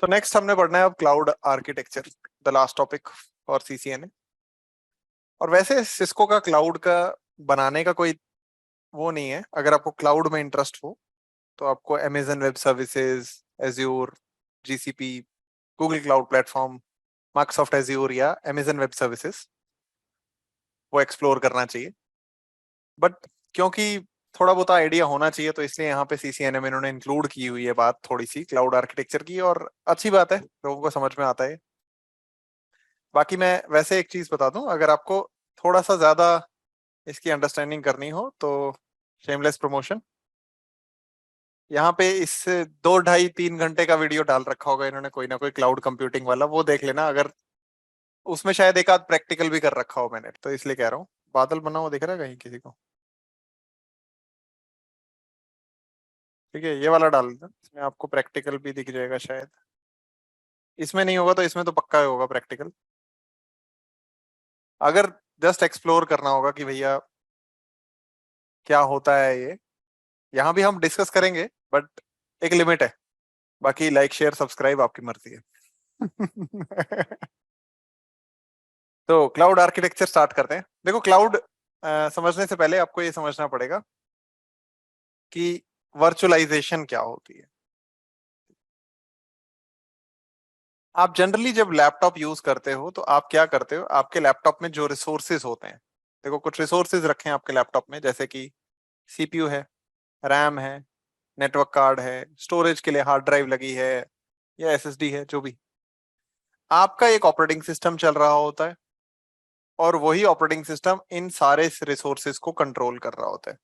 So next हमने पढ़ना है अब cloud architecture, the last topic for CCNA. और वैसे सिस्को का क्लाउड का बनाने का कोई वो नहीं है। अगर आपको क्लाउड में इंटरेस्ट हो तो आपको Amazon web services, azure, GCP, Google cloud platform, Microsoft azure या अमेजन वेब सर्विसेज वो एक्सप्लोर करना चाहिए। बट क्योंकि थोड़ा बहुत आइडिया होना चाहिए तो इसलिए यहाँ पे सीसीएनए में इन्होंने इंक्लूड की हुई है बात थोड़ी सी क्लाउड आर्किटेक्चर की, और अच्छी बात है, लोगों को समझ में आता है। बाकी मैं वैसे एक चीज बता दूं, अगर आपको थोड़ा सा ज्यादा इसकी अंडरस्टैंडिंग करनी हो तो शेमलेस प्रमोशन, यहाँ पे इस 2 ढाई 3 घंटे का वीडियो डाल रखा होगा इन्होंने कोई ना कोई क्लाउड कंप्यूटिंग वाला, वो देख लेना। अगर उसमें शायद एक आध प्रैक्टिकल भी कर रखा हो मैंने, तो इसलिए कह रहा हूँ। बादल बना हुआ दिख रहा है कहीं किसी को? ठीक है, ये वाला डाल देना, इसमें आपको प्रैक्टिकल भी दिख जाएगा शायद। इसमें नहीं होगा तो इसमें तो पक्का होगा प्रैक्टिकल। अगर जस्ट एक्सप्लोर करना होगा कि भैया क्या होता है ये, यहाँ भी हम डिस्कस करेंगे बट एक लिमिट है। बाकी लाइक शेयर सब्सक्राइब आपकी मर्जी है। तो क्लाउड आर्किटेक्चर स्टार्ट करते हैं। देखो, क्लाउड समझने से पहले आपको ये समझना पड़ेगा कि वर्चुअलाइजेशन क्या होती है। आप जनरली जब लैपटॉप यूज करते हो तो आप क्या करते हो, आपके लैपटॉप में जो रिसोर्सेज होते हैं, देखो कुछ रिसोर्सेज रखे हैं आपके लैपटॉप में, जैसे कि सीपीयू है, रैम है, नेटवर्क कार्ड है, स्टोरेज के लिए हार्ड ड्राइव लगी है या एसएसडी है, जो भी। आपका एक ऑपरेटिंग सिस्टम चल रहा होता है और वही ऑपरेटिंग सिस्टम इन सारे रिसोर्सेज को कंट्रोल कर रहा होता है,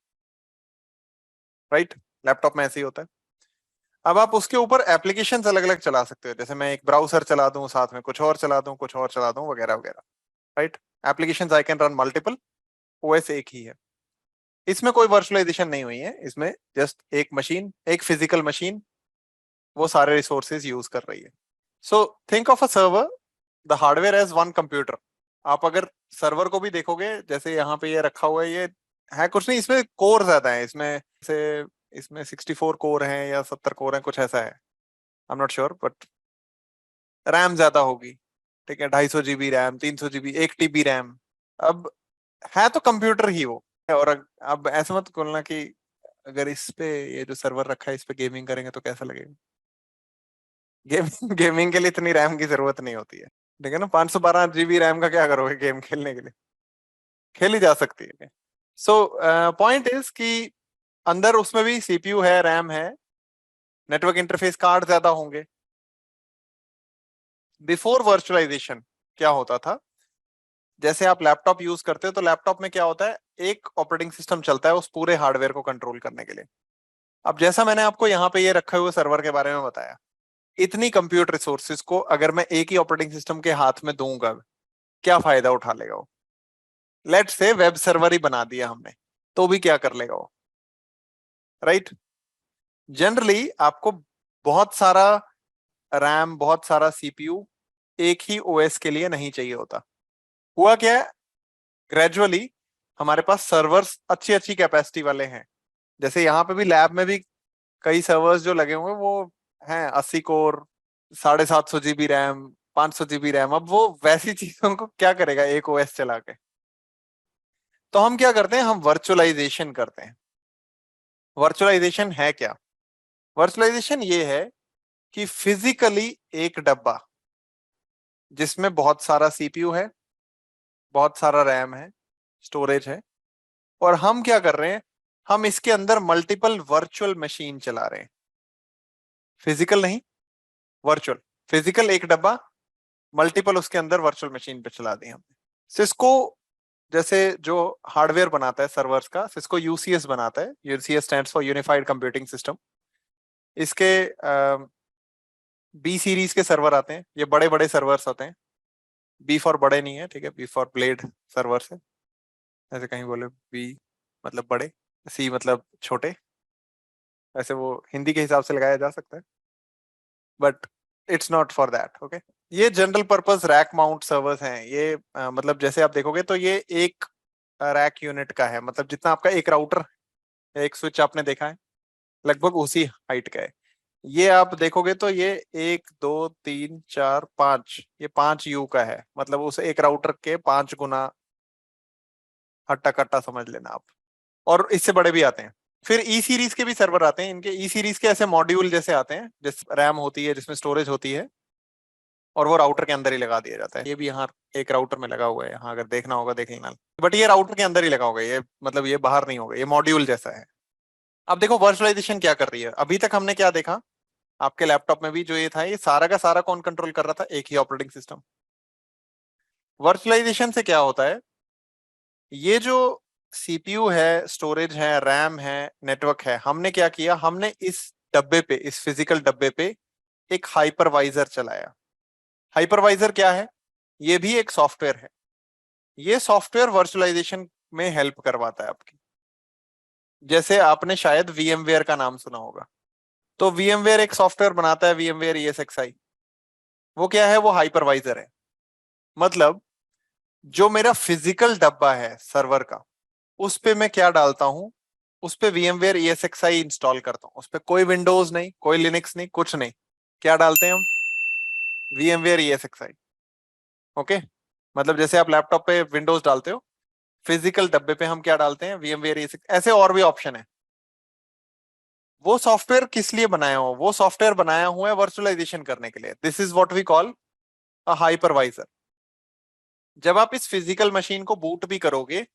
राइट? लैपटॉप में ऐसे ही होता है। अब आप उसके ऊपर एप्लीकेशंस अलग अलग चला सकते हो, जैसे मैं एक ब्राउजर चला दूं, साथ में कुछ और चला दूं, कुछ और चला दूं, वगैरह वगैरह, right? Applications I can run multiple, OS एक ही है। इसमें कोई वर्चुअलाइजेशन नहीं हुई है, इसमें जस्ट एक मशीन, एक फिजिकल मशीन वो सारे रिसोर्सेज यूज कर रही है। So think of a server, the hardware as one computer. आप अगर सर्वर को भी देखोगे, जैसे यहाँ पे ये रखा हुआ है, ये है कुछ नहीं, इसमें कोर ज्यादा है, इसमें से इसमें 64 कोर हैं या 70 कोर हैं, कुछ ऐसा है, आई am not sure, but RAM ज्यादा होगी। ठीक है, 250 GB RAM, 300 GB, 1 TB RAM. अब है तो कंप्यूटर ही वो। और अब ऐसा मत बोलना कि अगर इस पे ये जो सर्वर रखा है इस पे गेमिंग करेंगे तो कैसा लगेगा। गेमिंग गेमिंग के लिए इतनी रैम की जरूरत नहीं होती है। ठीक है ना, 512 GB रैम का क्या करोगे गेम खेलने के लिए? खेल ही जा सकती है। सो पॉइंट इज कि अंदर उसमें भी सीपीयू है, रैम है, नेटवर्क इंटरफेस कार्ड ज्यादा होंगे। बिफोर वर्चुअलाइजेशन क्या होता था, जैसे आप लैपटॉप यूज करते हो तो लैपटॉप में क्या होता है, एक ऑपरेटिंग सिस्टम चलता है उस पूरे हार्डवेयर को कंट्रोल करने के लिए। अब जैसा मैंने आपको यहाँ पे ये रखे हुए सर्वर के बारे में बताया, इतनी कंप्यूटर रिसोर्सेज को अगर मैं एक ही ऑपरेटिंग सिस्टम के हाथ में दूंगा, क्या फायदा उठा लेगा वो? लेट से वेब सर्वर ही बना दिया हमने, तो भी क्या कर लेगा वो, राइट? जनरली आपको बहुत सारा रैम, बहुत सारा सीपीयू एक ही ओएस के लिए नहीं चाहिए होता। हुआ क्या है, ग्रेजुअली हमारे पास सर्वर्स अच्छी अच्छी कैपेसिटी वाले हैं। जैसे यहाँ पे भी लैब में भी कई सर्वर्स जो लगे हुए हैं वो हैं 80 core, 750 GB RAM, 500 GB RAM. अब वो वैसी चीजों को क्या करेगा एक ओएस चला के? तो हम क्या करते हैं, हम वर्चुअलाइजेशन करते हैं। वर्चुअलाइजेशन है क्या? वर्चुअलाइजेशन ये है कि फिजिकली एक डब्बा जिसमें बहुत सारा सीपीयू है, बहुत सारा रैम है, स्टोरेज है, और हम क्या कर रहे हैं, हम इसके अंदर मल्टीपल वर्चुअल मशीन चला रहे हैं। फिजिकल नहीं, वर्चुअल। फिजिकल एक डब्बा, मल्टीपल उसके अंदर वर्चुअल मशीन पे चला दी हमने। सिस्को जैसे जो हार्डवेयर बनाता है सर्वर्स का, सिस्को यूसीएस बनाता है। UCS stands for unified computing system. इसके बी सीरीज के सर्वर आते हैं, ये बड़े बड़े सर्वर्स होते हैं। बी फॉर बड़े नहीं है, ठीक है, बी फॉर ब्लेड सर्वर्स है। ऐसे कहीं बोले बी मतलब बड़े, सी मतलब छोटे, ऐसे वो हिंदी के हिसाब से लगाया जा सकता है, but it's not for that. Okay, ये general purpose rack mount servers हैं। ये मतलब जैसे आप देखोगे तो ये एक रैक यूनिट का है, मतलब जितना आपका एक राउटर, एक स्विच आपने देखा है, लगभग उसी हाइट का है। ये आप देखोगे तो ये 1 2 3 4 5, ये 5 U का है, मतलब उस एक राउटर के 5 गुना हट्टा कट्टा समझ लेना आप। और इससे बड़े भी आते हैं। फिर ई सीरीज के भी सर्वर आते हैं, इनके ई सीरीज के ऐसे मॉड्यूल जैसे आते हैं, जिस रैम होती है जिसमें स्टोरेज होती है, और वो राउटर के अंदर ही लगा दिया जाता है। ये भी यहाँ एक राउटर में लगा हुआ है, यहाँ अगर देखना होगा देख लेना। बट ये राउटर के अंदर ही लगा होगा, ये मतलब ये बाहर नहीं होगा, ये मॉड्यूल जैसा है। अब देखो वर्चुअलाइजेशन क्या कर रही है। अभी तक हमने क्या देखा, आपके लैपटॉप में भी जो ये था, ये सारा का सारा कौन कंट्रोल कर रहा था, एक ही ऑपरेटिंग सिस्टम। वर्चुअलाइजेशन से क्या होता है, ये जो सीपीयू है, स्टोरेज है, रैम है, नेटवर्क है, हमने क्या किया, हमने इस डब्बे पे, इस फिजिकल डब्बे पे एक हाइपरवाइजर चलाया। हाइपरवाइजर क्या है, ये भी एक सॉफ्टवेयर है। ये सॉफ्टवेयर वर्चुअलाइजेशन में हेल्प करवाता है आपकी। जैसे आपने शायद VMware का नाम सुना होगा, तो VMware एक सॉफ्टवेयर बनाता है, VMware ESXi। वो क्या है, वो हाइपरवाइजर है। मतलब जो मेरा फिजिकल डब्बा है सर्वर का, उस पे मैं क्या डालता हूं, उस पे VMware ESXi इंस्टॉल करता हूं। उस पे कोई विंडोज नहीं, कोई लिनक्स नहीं, कुछ नहीं। क्या डालते हैं हम, VMware ESXi। ओके, मतलब जैसे आप लैपटॉप पे विंडोज डालते हो, फिजिकल डब्बे पे हम क्या डालते हैं, VMware ESXi। ऐसे और भी ऑप्शन है। वो सॉफ्टवेयर किस लिए बनाया हो, वो सॉफ्टवेयर बनाया हुआ है वर्चुअलाइजेशन करने के लिए। This is what we call a hypervisor. जब आप इस फिजिकल मशीन को बूट भी करोगे,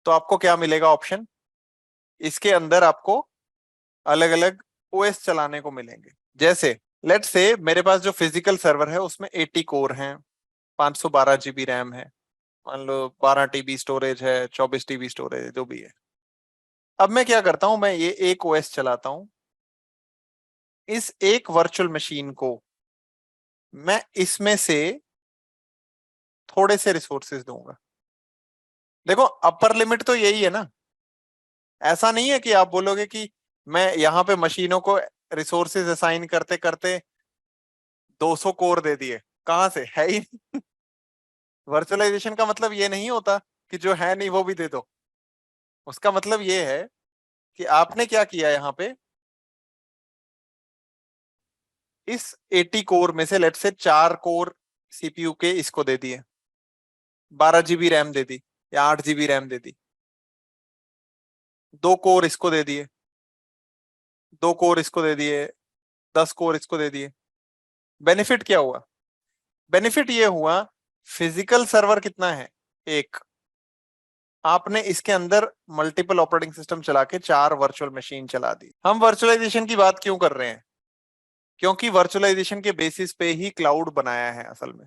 तो आपको क्या मिलेगा ऑप्शन, इसके अंदर आपको अलग अलग ओएस चलाने को मिलेंगे। जैसे लेट्स से मेरे पास जो फिजिकल सर्वर है उसमें 80 कोर हैं, 512 GB रैम है, मान लो 12 TB स्टोरेज है, 24 TB स्टोरेज, जो भी है। अब मैं क्या करता हूं, मैं ये एक ओएस चलाता हूं। इस एक वर्चुअल मशीन को मैं इसमें से थोड़े से रिसोर्सेज दूंगा। देखो अपर लिमिट तो यही है ना। ऐसा नहीं है कि आप बोलोगे कि मैं यहाँ पे मशीनों को रिसोर्सेज असाइन करते करते 200 कोर दे दिए, कहां से है ही। वर्चुअलाइजेशन का मतलब ये नहीं होता कि जो है नहीं वो भी दे दो। उसका मतलब ये है कि आपने क्या किया यहाँ पे, इस 80 कोर में से लेट से 4 कोर सीपीयू के इसको दे दिए, 12 GB रैम दे दी, या 8 GB रैम दे दी। 2 कोर इसको दे दिए, 2 कोर इसको दे दिए, 10 कोर इसको दे दिए। बेनिफिट क्या हुआ, बेनिफिट ये हुआ, फिजिकल सर्वर कितना है, एक। आपने इसके अंदर मल्टीपल ऑपरेटिंग सिस्टम चला के 4 वर्चुअल मशीन चला दी। हम वर्चुअलाइजेशन की बात क्यों कर रहे हैं, क्योंकि वर्चुअलाइजेशन के बेसिस पे ही क्लाउड बनाया है असल में।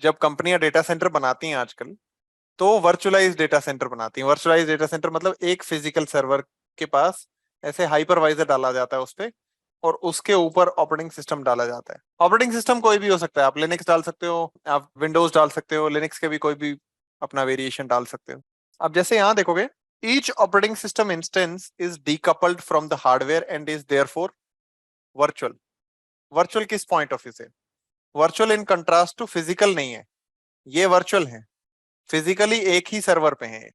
जब कंपनियां डेटा सेंटर बनाती हैं आजकल, तो वर्चुअलाइज डेटा सेंटर बनाती हैं। वर्चुअलाइज डेटा सेंटर मतलब एक फिजिकल सर्वर के पास ऐसे हाइपरवाइजर डाला जाता है उस पे, और उसके ऊपर ऑपरेटिंग सिस्टम डाला जाता है। ऑपरेटिंग सिस्टम कोई भी हो सकता है, आप लिनक्स डाल सकते हो, आप विंडोज डाल सकते हो, लिनक्स के भी कोई भी अपना वेरिएशन डाल सकते हो। अब जैसे यहां देखोगे, each operating system instance is decoupled from the hardware and is therefore virtual. Virtual किस पॉइंट ऑफ व्यू से, virtual in contrast to physical नहीं है, ये वर्चुअल है, फिजिकली एक ही सर्वर पे है।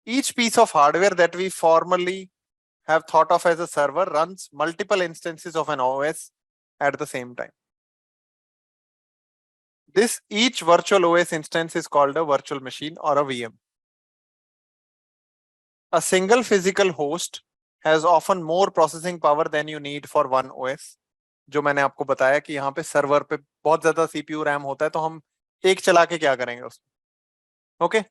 Each piece of hardware that we formerly have thought of as a server runs multiple instances of an OS at the same time. This each virtual OS instance is called a virtual machine or a VM. A single physical host has often more processing power than you need for one OS. जो मैंने आपको बताया कि यहाँ पे server पे बहुत ज्यादा CPU रैम होता है, तो हम एक चला के क्या करेंगे उसमें। Okay,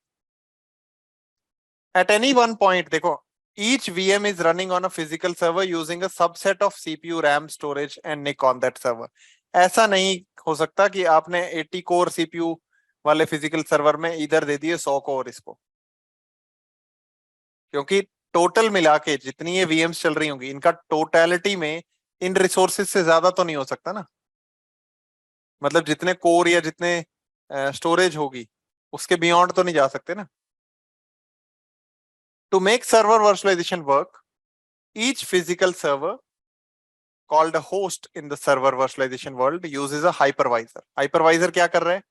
at any one point देखो, each VM is running on a physical server using a subset of CPU, RAM, storage and NIC on that server. ऐसा नहीं हो सकता कि आपने 80 कोर CPU वाले फिजिकल सर्वर में इधर दे दिए 100 कोर इसको, क्योंकि टोटल मिला के जितनी ये VMs चल रही होंगी, इनका टोटलिटी में इन रिसोर्सेज से ज्यादा तो नहीं हो सकता ना। मतलब जितने कोर या जितने स्टोरेज होगी, उसके बियॉन्ड तो नहीं जा सकते ना। To make server virtualisation work, each physical server called a host in the server virtualization world uses a hypervisor. Hypervisor क्या कर रहा है?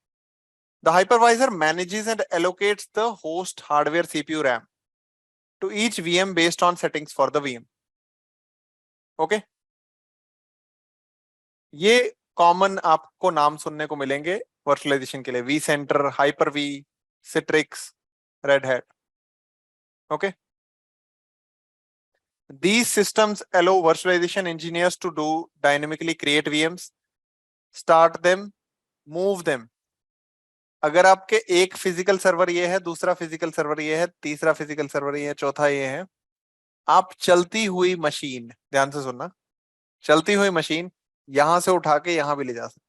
The hypervisor manages and allocates the host hardware CPU RAM to each VM based on settings for the VM. Okay, ये common आपको नाम सुनने को मिलेंगे वर्चुअलाइजेशन के लिए, vCenter, Hyper V, Citrix, Red Hat. Okay, these systems allow virtualization engineers to do dynamically create VMs, start them, move them। अगर आपके एक फिजिकल सर्वर ये है, दूसरा फिजिकल सर्वर ये है, तीसरा फिजिकल सर्वर ये है, चौथा ये है, आप चलती हुई मशीन, ध्यान से सुनना, चलती हुई मशीन यहां से उठा के यहां भी ले जा सकते,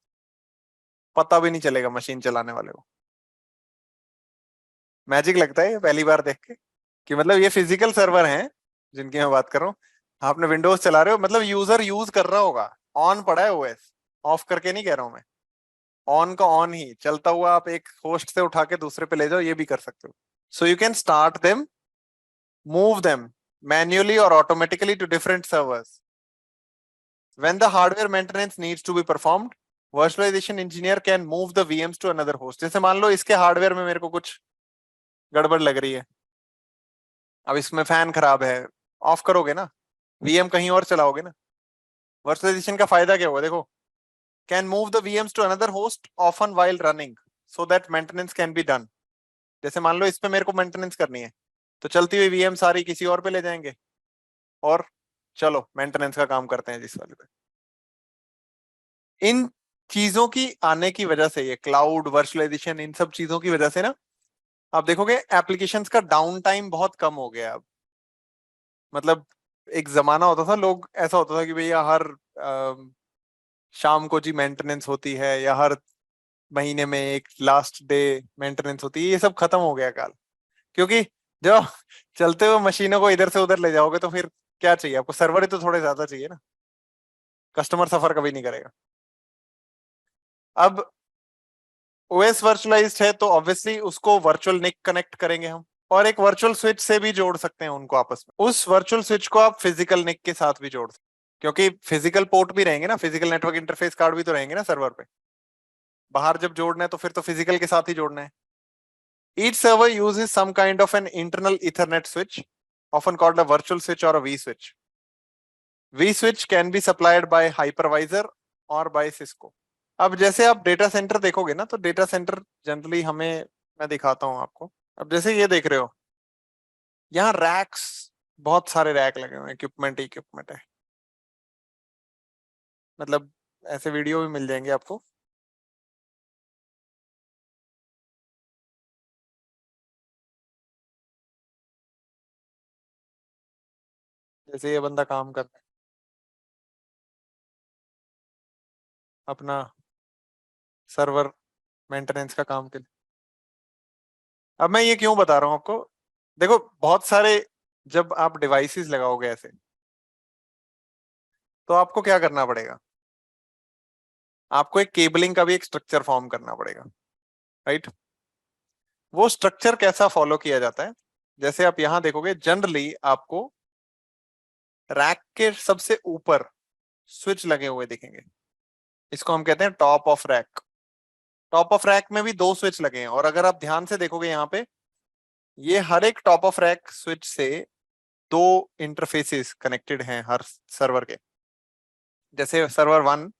पता भी नहीं चलेगा मशीन चलाने वाले को। मैजिक लगता है ये पहली बार देख के, कि मतलब ये फिजिकल सर्वर हैं जिनकी मैं बात कर रहा हूँ, आपने विंडोज चला रहे हो, मतलब यूजर यूज कर रहा होगा, ऑन पड़ा है ओएस, ऑफ करके नहीं कह रहा हूं मैं, ऑन का ऑन ही चलता हुआ आप एक होस्ट से उठा के दूसरे पे ले जाओ, ये भी कर सकते हो। So you can start them, move them manually और automatically to different servers when the hardware maintenance needs to be performed. Virtualization engineer can move the VMs to another host. जैसे मान लो इसके हार्डवेयर में मेरे को कुछ गड़बड़ लग रही है, अब इसमें फैन खराब है, ऑफ करोगे ना, वीएम कहीं और चलाओगे ना। वर्चुअलाइजेशन का फायदा क्या होगा देखो, can move the VMs to another host often while running so that maintenance can be done। जैसे मान लो इस पे मेरे को मेंटेनेंस करनी है, तो चलती हुई VM सारी किसी और पे ले जाएंगे और चलो मेंटेनेंस का काम करते हैं जिस वाले पे। इन चीजों की आने की वजह से, ये क्लाउड वर्चुअलाइजेशन, इन सब चीजों की वजह से ना, आप देखोगे एप्लीकेशंस का डाउन टाइम बहुत कम हो गया अब। मतलब एक जमाना होता था, लोग ऐसा होता था कि भैया हर शाम को जी मेंटेनेंस होती है, या हर महीने में एक लास्ट डे मेंटेनेंस होती है, ये सब खत्म हो गया काल। क्योंकि जब चलते हुए मशीनों को इधर से उधर ले जाओगे तो फिर क्या चाहिए आपको, सर्वर ही तो थोड़े ज्यादा चाहिए ना, कस्टमर सफर कभी नहीं करेगा। अब ओएस वर्चुअलाइज्ड है तो ऑब्वियसली उसको वर्चुअल निक कनेक्ट करेंगे हम, और एक वर्चुअल स्विच से भी जोड़ सकते हैं उनको आपस में। उस वर्चुअल स्विच को आप फिजिकल निक के साथ भी जोड़ सकते हैं, क्योंकि फिजिकल पोर्ट भी रहेंगे ना, फिजिकल नेटवर्क इंटरफेस कार्ड भी तो रहेंगे ना सर्वर पे। बाहर जब जोड़ना है तो फिर तो फिजिकल के साथ ही जोड़ना है। Each server uses some kind of an internal Ethernet switch, often called a virtual switch or a vSwitch. vSwitch can be supplied by hypervisor or by Cisco। अब जैसे आप डेटा सेंटर देखोगे ना, तो डेटा सेंटर जनरली हमें, मैं दिखाता हूं आपको। अब जैसे ये देख रहे हो, यहाँ रैक्स, बहुत सारे रैक लगे हुए हैं, इक्विपमेंट इक्विपमेंट है, मतलब ऐसे वीडियो भी मिल जाएंगे आपको। जैसे ये बंदा काम कर रहा है अपना सर्वर मेंटेनेंस का काम के लिए। अब मैं ये क्यों बता रहा हूँ आपको, देखो बहुत सारे, जब आप डिवाइसेस लगाओगे ऐसे, तो आपको क्या करना पड़ेगा, आपको एक केबलिंग का भी एक स्ट्रक्चर फॉर्म करना पड़ेगा, राइट। वो स्ट्रक्चर कैसा फॉलो किया जाता है, जैसे आप यहां देखोगे जनरली आपको रैक के सबसे ऊपर स्विच लगे हुए दिखेंगे, इसको हम कहते हैं top of rack. Top of rack में भी दो स्विच लगे हैं, और अगर आप ध्यान से देखोगे यहाँ पे, ये हर एक टॉप ऑफ रैक स्विच से दो इंटरफेसेस कनेक्टेड हैं हर सर्वर के। जैसे सर्वर 1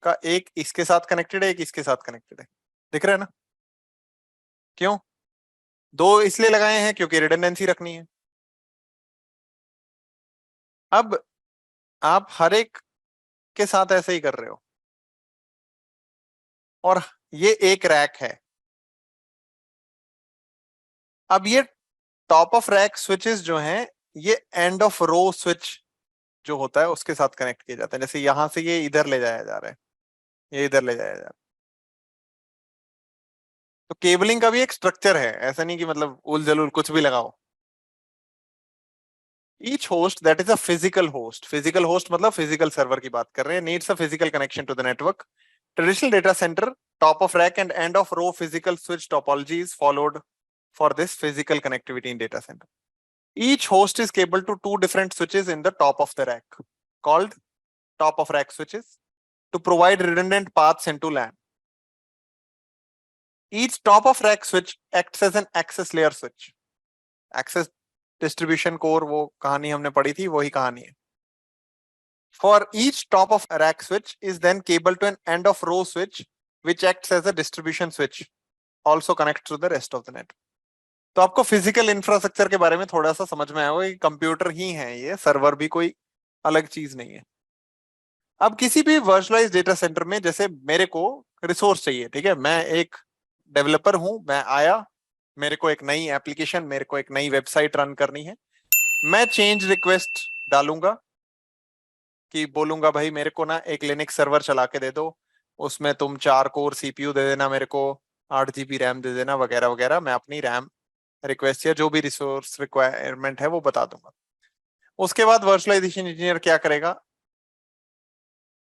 का एक इसके साथ कनेक्टेड है, एक इसके साथ कनेक्टेड है, दिख रहा है ना। क्यों, दो इसलिए लगाए हैं क्योंकि रिडंडेंसी रखनी है। अब आप हर एक के साथ ऐसे ही कर रहे हो, और ये एक रैक है। अब ये टॉप ऑफ रैक स्विचेस जो हैं, ये एंड ऑफ रो स्विच जो होता है उसके साथ कनेक्ट किए जाते हैं। जैसे यहां से ये इधर ले जाया जा रहा है, ये इधर ले जाया जा रहा है, तो केबलिंग का भी एक स्ट्रक्चर है, ऐसा नहीं कि मतलब उल जलूल कुछ भी लगाओ। Each host that is a physical host मतलब फिजिकल सर्वर की बात कर रहे हैं, needs a physical connection to the network. Traditional data centre top of rack and end of row physical switch topology is followed for this physical connectivity in data center. Each host is capable to two different switches in the top of the rack, called top of rack switches, to provide redundant paths into LAN. Each top of rack switch acts as an access layer switch. Access distribution core, वो कहानी हमने पढ़ी थी, वही कहानी है। For each top of rack switch is then cabled to an end of row switch, which acts as a distribution switch, also connects to the rest of the net. तो आपको फिजिकल इंफ्रास्ट्रक्चर के बारे में थोड़ा सा समझ में आया होगा कि कंप्यूटर ही है ये, सर्वर भी कोई अलग चीज नहीं है। अब किसी भी वर्चुअलाइज डेटा सेंटर में जैसे मेरे को रिसोर्स चाहिए, ठीक है, मैं एक डेवलपर हूं, मैं आया, मेरे को एक नई एप्लीकेशन, मेरे को एक नई वेबसाइट रन करनी है, मैं चेंज रिक्वेस्ट डालूंगा कि बोलूंगा भाई मेरे को ना एक लिनक्स सर्वर चला के दे दो, उसमें तुम 4 कोर सीपीयू दे देना, मेरे को 8 GB रैम दे देना, वगैरह वगैरह, मैं अपनी रैम रिक्वेस्ट या जो भी रिसोर्स रिक्वायरमेंट है वो बता दूंगा। उसके बाद वर्चुअलाइजेशन इंजीनियर क्या करेगा,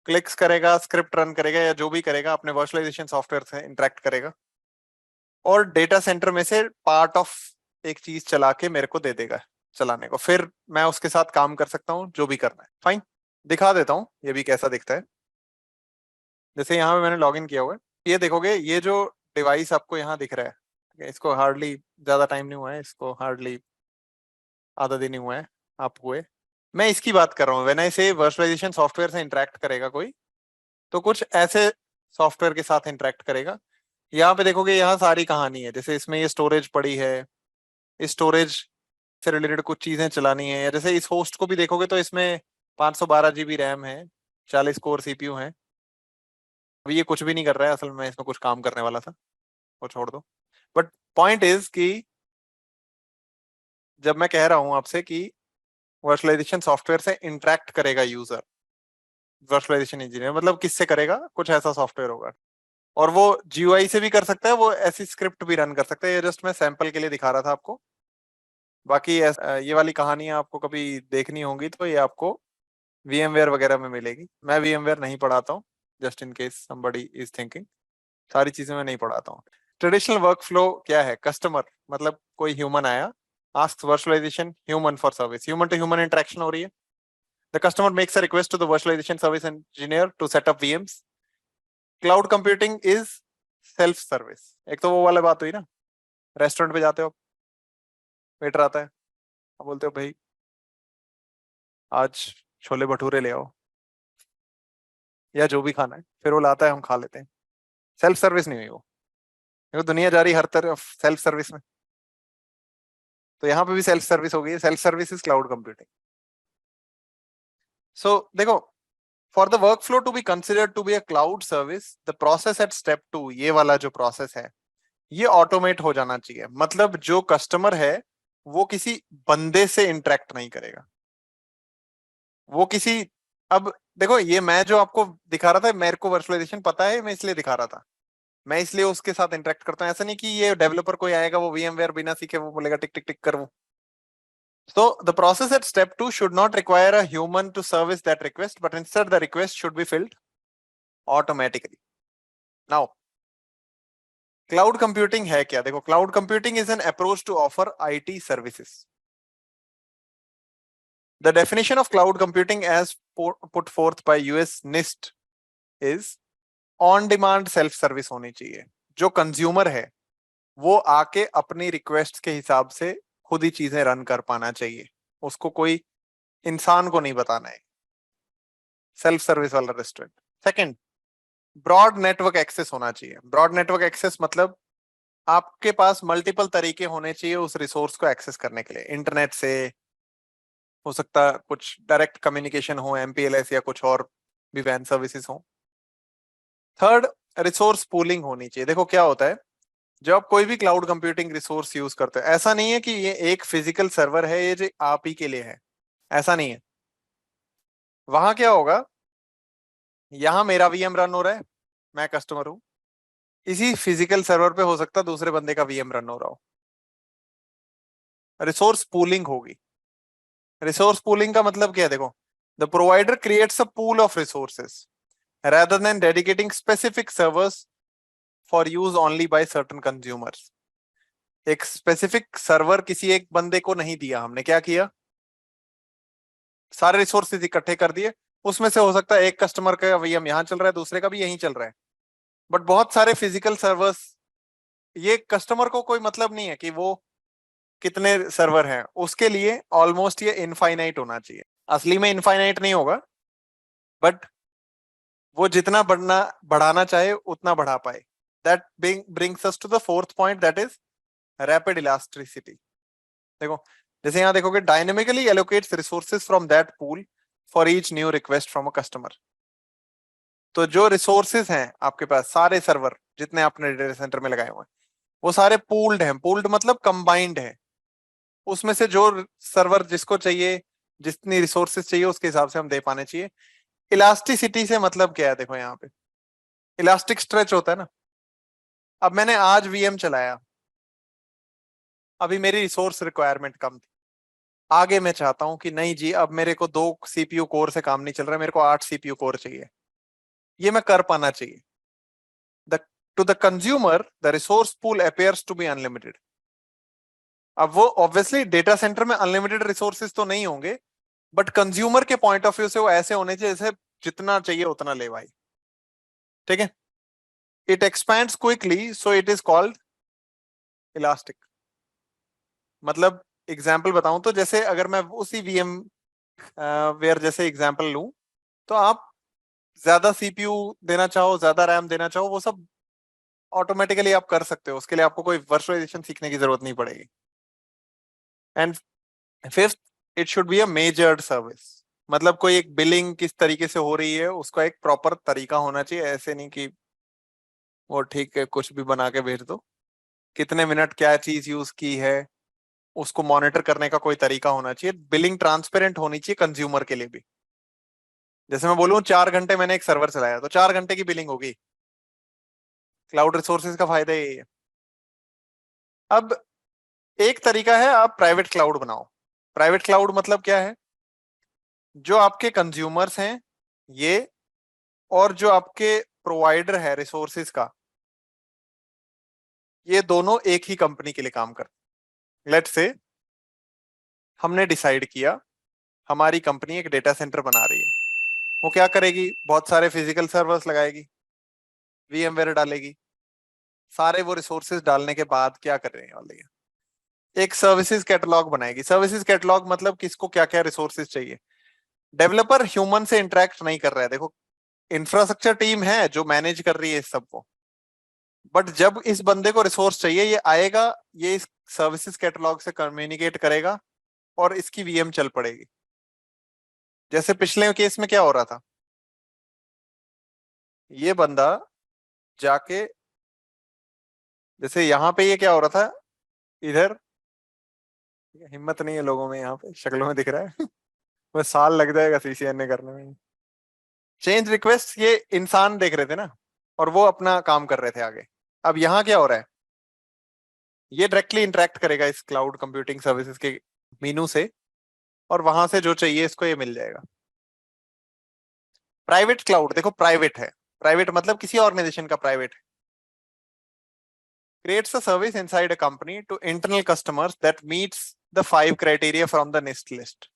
क्लिक्स करेगा, स्क्रिप्ट रन करेगा या जो भी करेगा, अपने वर्चुअलाइजेशन सॉफ्टवेयर से इंटरेक्ट करेगा और डेटा सेंटर में से पार्ट ऑफ एक चीज चला के मेरे को दे देगा चलाने को, फिर मैं उसके साथ काम कर सकता हूँ जो भी करना है। फाइन, दिखा देता हूँ ये भी कैसा दिखता है। जैसे यहाँ पे मैंने लॉग इन किया हुआ है, ये देखोगे ये जो डिवाइस आपको यहाँ दिख रहा है, ठीक है, इसको हार्डली ज्यादा टाइम नहीं हुआ है, इसको हार्डली आधा दिन ही हुआ है आप हुए। मैं इसकी बात कर रहा हूँ, व्हेन आई से वर्चुअलाइजेशन सॉफ्टवेयर से इंटरेक्ट करेगा कोई, तो कुछ ऐसे सॉफ्टवेयर के साथ इंटरेक्ट करेगा। यहाँ पे देखोगे यहाँ सारी कहानी है, जैसे इसमें ये स्टोरेज पड़ी है, स्टोरेज से रिलेटेड कुछ चीजें चलानी है, या जैसे इस होस्ट को भी देखोगे तो इसमें 512 GB रैम है, 40 कोर सीपीयू है। अभी ये कुछ भी नहीं कर रहा है असल में, इसमें कुछ काम करने वाला था, वो छोड़ दो। बट पॉइंट इज कि जब मैं कह रहा हूं आपसे कि वर्चुअलाइजेशन सॉफ्टवेयर से इंटरेक्ट करेगा यूजर, वर्चुअलाइजेशन इंजीनियर मतलब किससे करेगा, कुछ ऐसा सॉफ्टवेयर होगा, और वो जीयूआई से भी कर सकता है, वो ऐसी स्क्रिप्ट भी रन कर सकता है। ये जस्ट मैं सैंपल के लिए दिखा रहा था आपको, बाकी ये वाली कहानियां आपको कभी देखनी होंगी तो ये आपको VMware वगैरह में मिलेगी। मैं VMware नहीं पढ़ाता हूँ, just in case somebody is thinking, सारी चीजें मैं नहीं पढ़ाता हूँ। ट्रेडिशनल वर्क फ्लो क्या है, कस्टमर मतलब कोई ह्यूमन आया, asks virtualisation human for service, human to human interaction हो रही है। The customer makes a request to the virtualisation service engineer to set up VMs। Cloud computing is self service. एक तो वो वाला बात हुई ना, रेस्टोरेंट पे जाते हो, वेटर आता है, आप बोलते हो भाई आज छोले भटूरे ले आओ या जो भी खाना है, फिर वो लाता है, हम खा लेते हैं। सेल्फ सर्विस नहीं हुई वो, देखो दुनिया जा रही हर तरफ सेल्फ सर्विस में, तो यहाँ पे भी सेल्फ सर्विस हो गई है। Self service is cloud computing. So देखो, for the work flow to be considered to be a cloud service, the process at step 2, ये वाला जो प्रोसेस है ये ऑटोमेट हो जाना चाहिए। मतलब जो कस्टमर है वो किसी बंदे से इंटरेक्ट नहीं करेगा, वो किसी, अब देखो ये मैं जो आपको दिखा रहा था, मेरे को वर्चुअलाइजेशन पता है, मैं इसलिए दिखा रहा था, मैं इसलिए उसके साथ इंटरेक्ट करता हूँ। ऐसा नहीं कि ये डेवलपर कोई आएगा वो VMware बिना सीखे वो बोलेगा टिक टिक टिक कर वो। So the process at step 2 should not require a human to service that request, but instead the request should be filled automatically. Now, cloud computing है क्या? देखो, cloud computing is an approach to offer IT services. The definition of cloud computing as put forth by US NIST is on demand self service होनी चाहिए। जो consumer है वो आके अपनी रिक्वेस्ट के हिसाब से खुद ही चीजें रन कर पाना चाहिए, उसको कोई इंसान को नहीं बताना है। सेल्फ सर्विस वाला restaurant. Second, broad network access होना चाहिए। ब्रॉड नेटवर्क एक्सेस मतलब आपके पास मल्टीपल तरीके होने चाहिए उस रिसोर्स को एक्सेस करने के लिए। इंटरनेट से हो सकता है, कुछ डायरेक्ट कम्युनिकेशन हो, MPLS या कुछ और भी वैन सर्विसेज हो। थर्ड, रिसोर्स पूलिंग होनी चाहिए। देखो क्या होता है, जब आप कोई भी क्लाउड कंप्यूटिंग रिसोर्स यूज करते हैं, ऐसा नहीं है कि ये एक फिजिकल सर्वर है ये जो आप ही के लिए है, ऐसा नहीं है। वहां क्या होगा, यहां मेरा VM रन हो रहा है, मैं कस्टमर हूं, इसी फिजिकल सर्वर पे हो सकता है दूसरे बंदे का VM रन हो रहा हो। रिसोर्स पूलिंग होगी। रिसोर्स पूलिंग का मतलब क्या है, देखो, the provider creates a pool of resources rather than dedicating specific servers for use only by certain consumers। एक स्पेसिफिक सर्वर किसी एक बंदे को नहीं दिया हमने, क्या किया, सारे रिसोर्सेज इकट्ठे कर दिए। उसमें से हो सकता है एक कस्टमर का VM यहाँ चल रहा है, दूसरे का भी यहीं चल रहा है, बट बहुत सारे फिजिकल सर्वर्स, ये कस्टमर को कोई मतलब नहीं है कि वो कितने सर्वर हैं, उसके लिए ऑलमोस्ट ये इनफाइनाइट होना चाहिए। असली में इनफाइनाइट नहीं होगा, बट वो जितना बढ़ाना चाहे उतना बढ़ा पाए. That brings us to the fourth point, that is rapid elasticity. देखो, जैसे यहाँ देखोगे, dynamically allocates resources from that pool for each new request from a customer. तो जो रिसोर्सेज हैं आपके पास, सारे सर्वर जितने आपने डेटा सेंटर में लगाए हुए हैं, वो सारे पूल्ड हैं. पूल्ड मतलब कंबाइंड है. उसमें से जो सर्वर जिसको चाहिए, जितनी रिसोर्सेज चाहिए, उसके हिसाब से हम दे पाने चाहिए. इलास्टिसिटी से मतलब क्या है? देखो यहाँ पे इलास्टिक स्ट्रेच होता है ना. अब मैंने आज वीएम चलाया, अभी मेरी रिसोर्स रिक्वायरमेंट कम थी. आगे मैं चाहता हूं कि नहीं जी, अब मेरे को 2 सीपीयू कोर से काम नहीं चल रहा है, मेरे को 8 सीपीयू कोर चाहिए. ये मैं कर पाना चाहिए. The to the consumer the resource pool appears to be unlimited. अब वो ऑब्वियसली डेटा सेंटर में अनलिमिटेड रिसोर्सेज तो नहीं होंगे, बट कंज्यूमर के पॉइंट ऑफ व्यू से वो ऐसे होने चाहिए जैसे जितना चाहिए उतना ले भाई. ठीक है. It expands quickly, so it is called elastic. मतलब एग्जाम्पल बताऊं तो, जैसे अगर मैं उसी वीएम वेयर जैसे एग्जाम्पल लूं, तो आप ज्यादा सीपीयू देना चाहो, ज्यादा रैम देना चाहो, वो सब ऑटोमेटिकली आप कर सकते हो. उसके लिए आपको कोई वर्चुअलाइजेशन सीखने की जरूरत नहीं पड़ेगी. And fifth, it should be a measured service. मतलब कोई एक बिलिंग किस तरीके से हो रही है, उसका एक प्रॉपर तरीका होना चाहिए. ऐसे नहीं कि वो ठीक है कुछ भी बना के भेज दो. कितने मिनट क्या चीज यूज की है, उसको मॉनिटर करने का कोई तरीका होना चाहिए. बिलिंग ट्रांसपेरेंट होनी चाहिए कंज्यूमर के लिए भी. जैसे मैं बोलूं 4 घंटे मैंने एक सर्वर चलाया, तो 4 घंटे की बिलिंग होगी. क्लाउड रिसोर्सेज का फायदा यही है. अब एक तरीका है, आप प्राइवेट क्लाउड बनाओ. प्राइवेट क्लाउड मतलब क्या है? जो आपके कंज्यूमर्स हैं ये, और जो आपके प्रोवाइडर है रिसोर्सेज का, ये दोनों एक ही कंपनी के लिए काम करते. लेट्स से हमने डिसाइड किया हमारी कंपनी एक डेटा सेंटर बना रही है. वो क्या करेगी? बहुत सारे फिजिकल सर्वर्स लगाएगी, वीएमवेयर डालेगी. सारे वो रिसोर्सेज डालने के बाद क्या करने वाली है? एक सर्विसेज कैटलॉग बनाएगी. सर्विसेज कैटलॉग मतलब किसको क्या क्या रिसोर्सेज चाहिए. डेवलपर ह्यूमन से इंटरेक्ट नहीं कर रहा है. देखो, इंफ्रास्ट्रक्चर टीम है जो मैनेज कर रही है इस सबको. बट जब इस बंदे को रिसोर्स चाहिए, ये आएगा, ये इस सर्विसेज कैटलॉग से कम्युनिकेट करेगा और इसकी वीएम चल पड़ेगी. जैसे पिछले केस में क्या हो रहा था, ये बंदा जाके, जैसे यहाँ पे ये क्या हो रहा था, इधर हिम्मत नहीं है लोगों में, यहाँ पे शक्लों में दिख रहा है. बस साल लग जाएगा सीसीएनए करने में. चेंज रिक्वेस्ट ये इंसान देख रहे थे ना, और वो अपना काम कर रहे थे आगे. अब यहाँ क्या हो रहा है, ये डायरेक्टली इंटरेक्ट करेगा इस क्लाउड कंप्यूटिंग सर्विसेज के मीनू से, और वहां से जो चाहिए इसको ये मिल जाएगा. प्राइवेट क्लाउड देखो, प्राइवेट है. प्राइवेट मतलब किसी ऑर्गेनाइजेशन का प्राइवेट है. Creates a service inside a company to internal customers that meets the 5 criteria from the NIST list.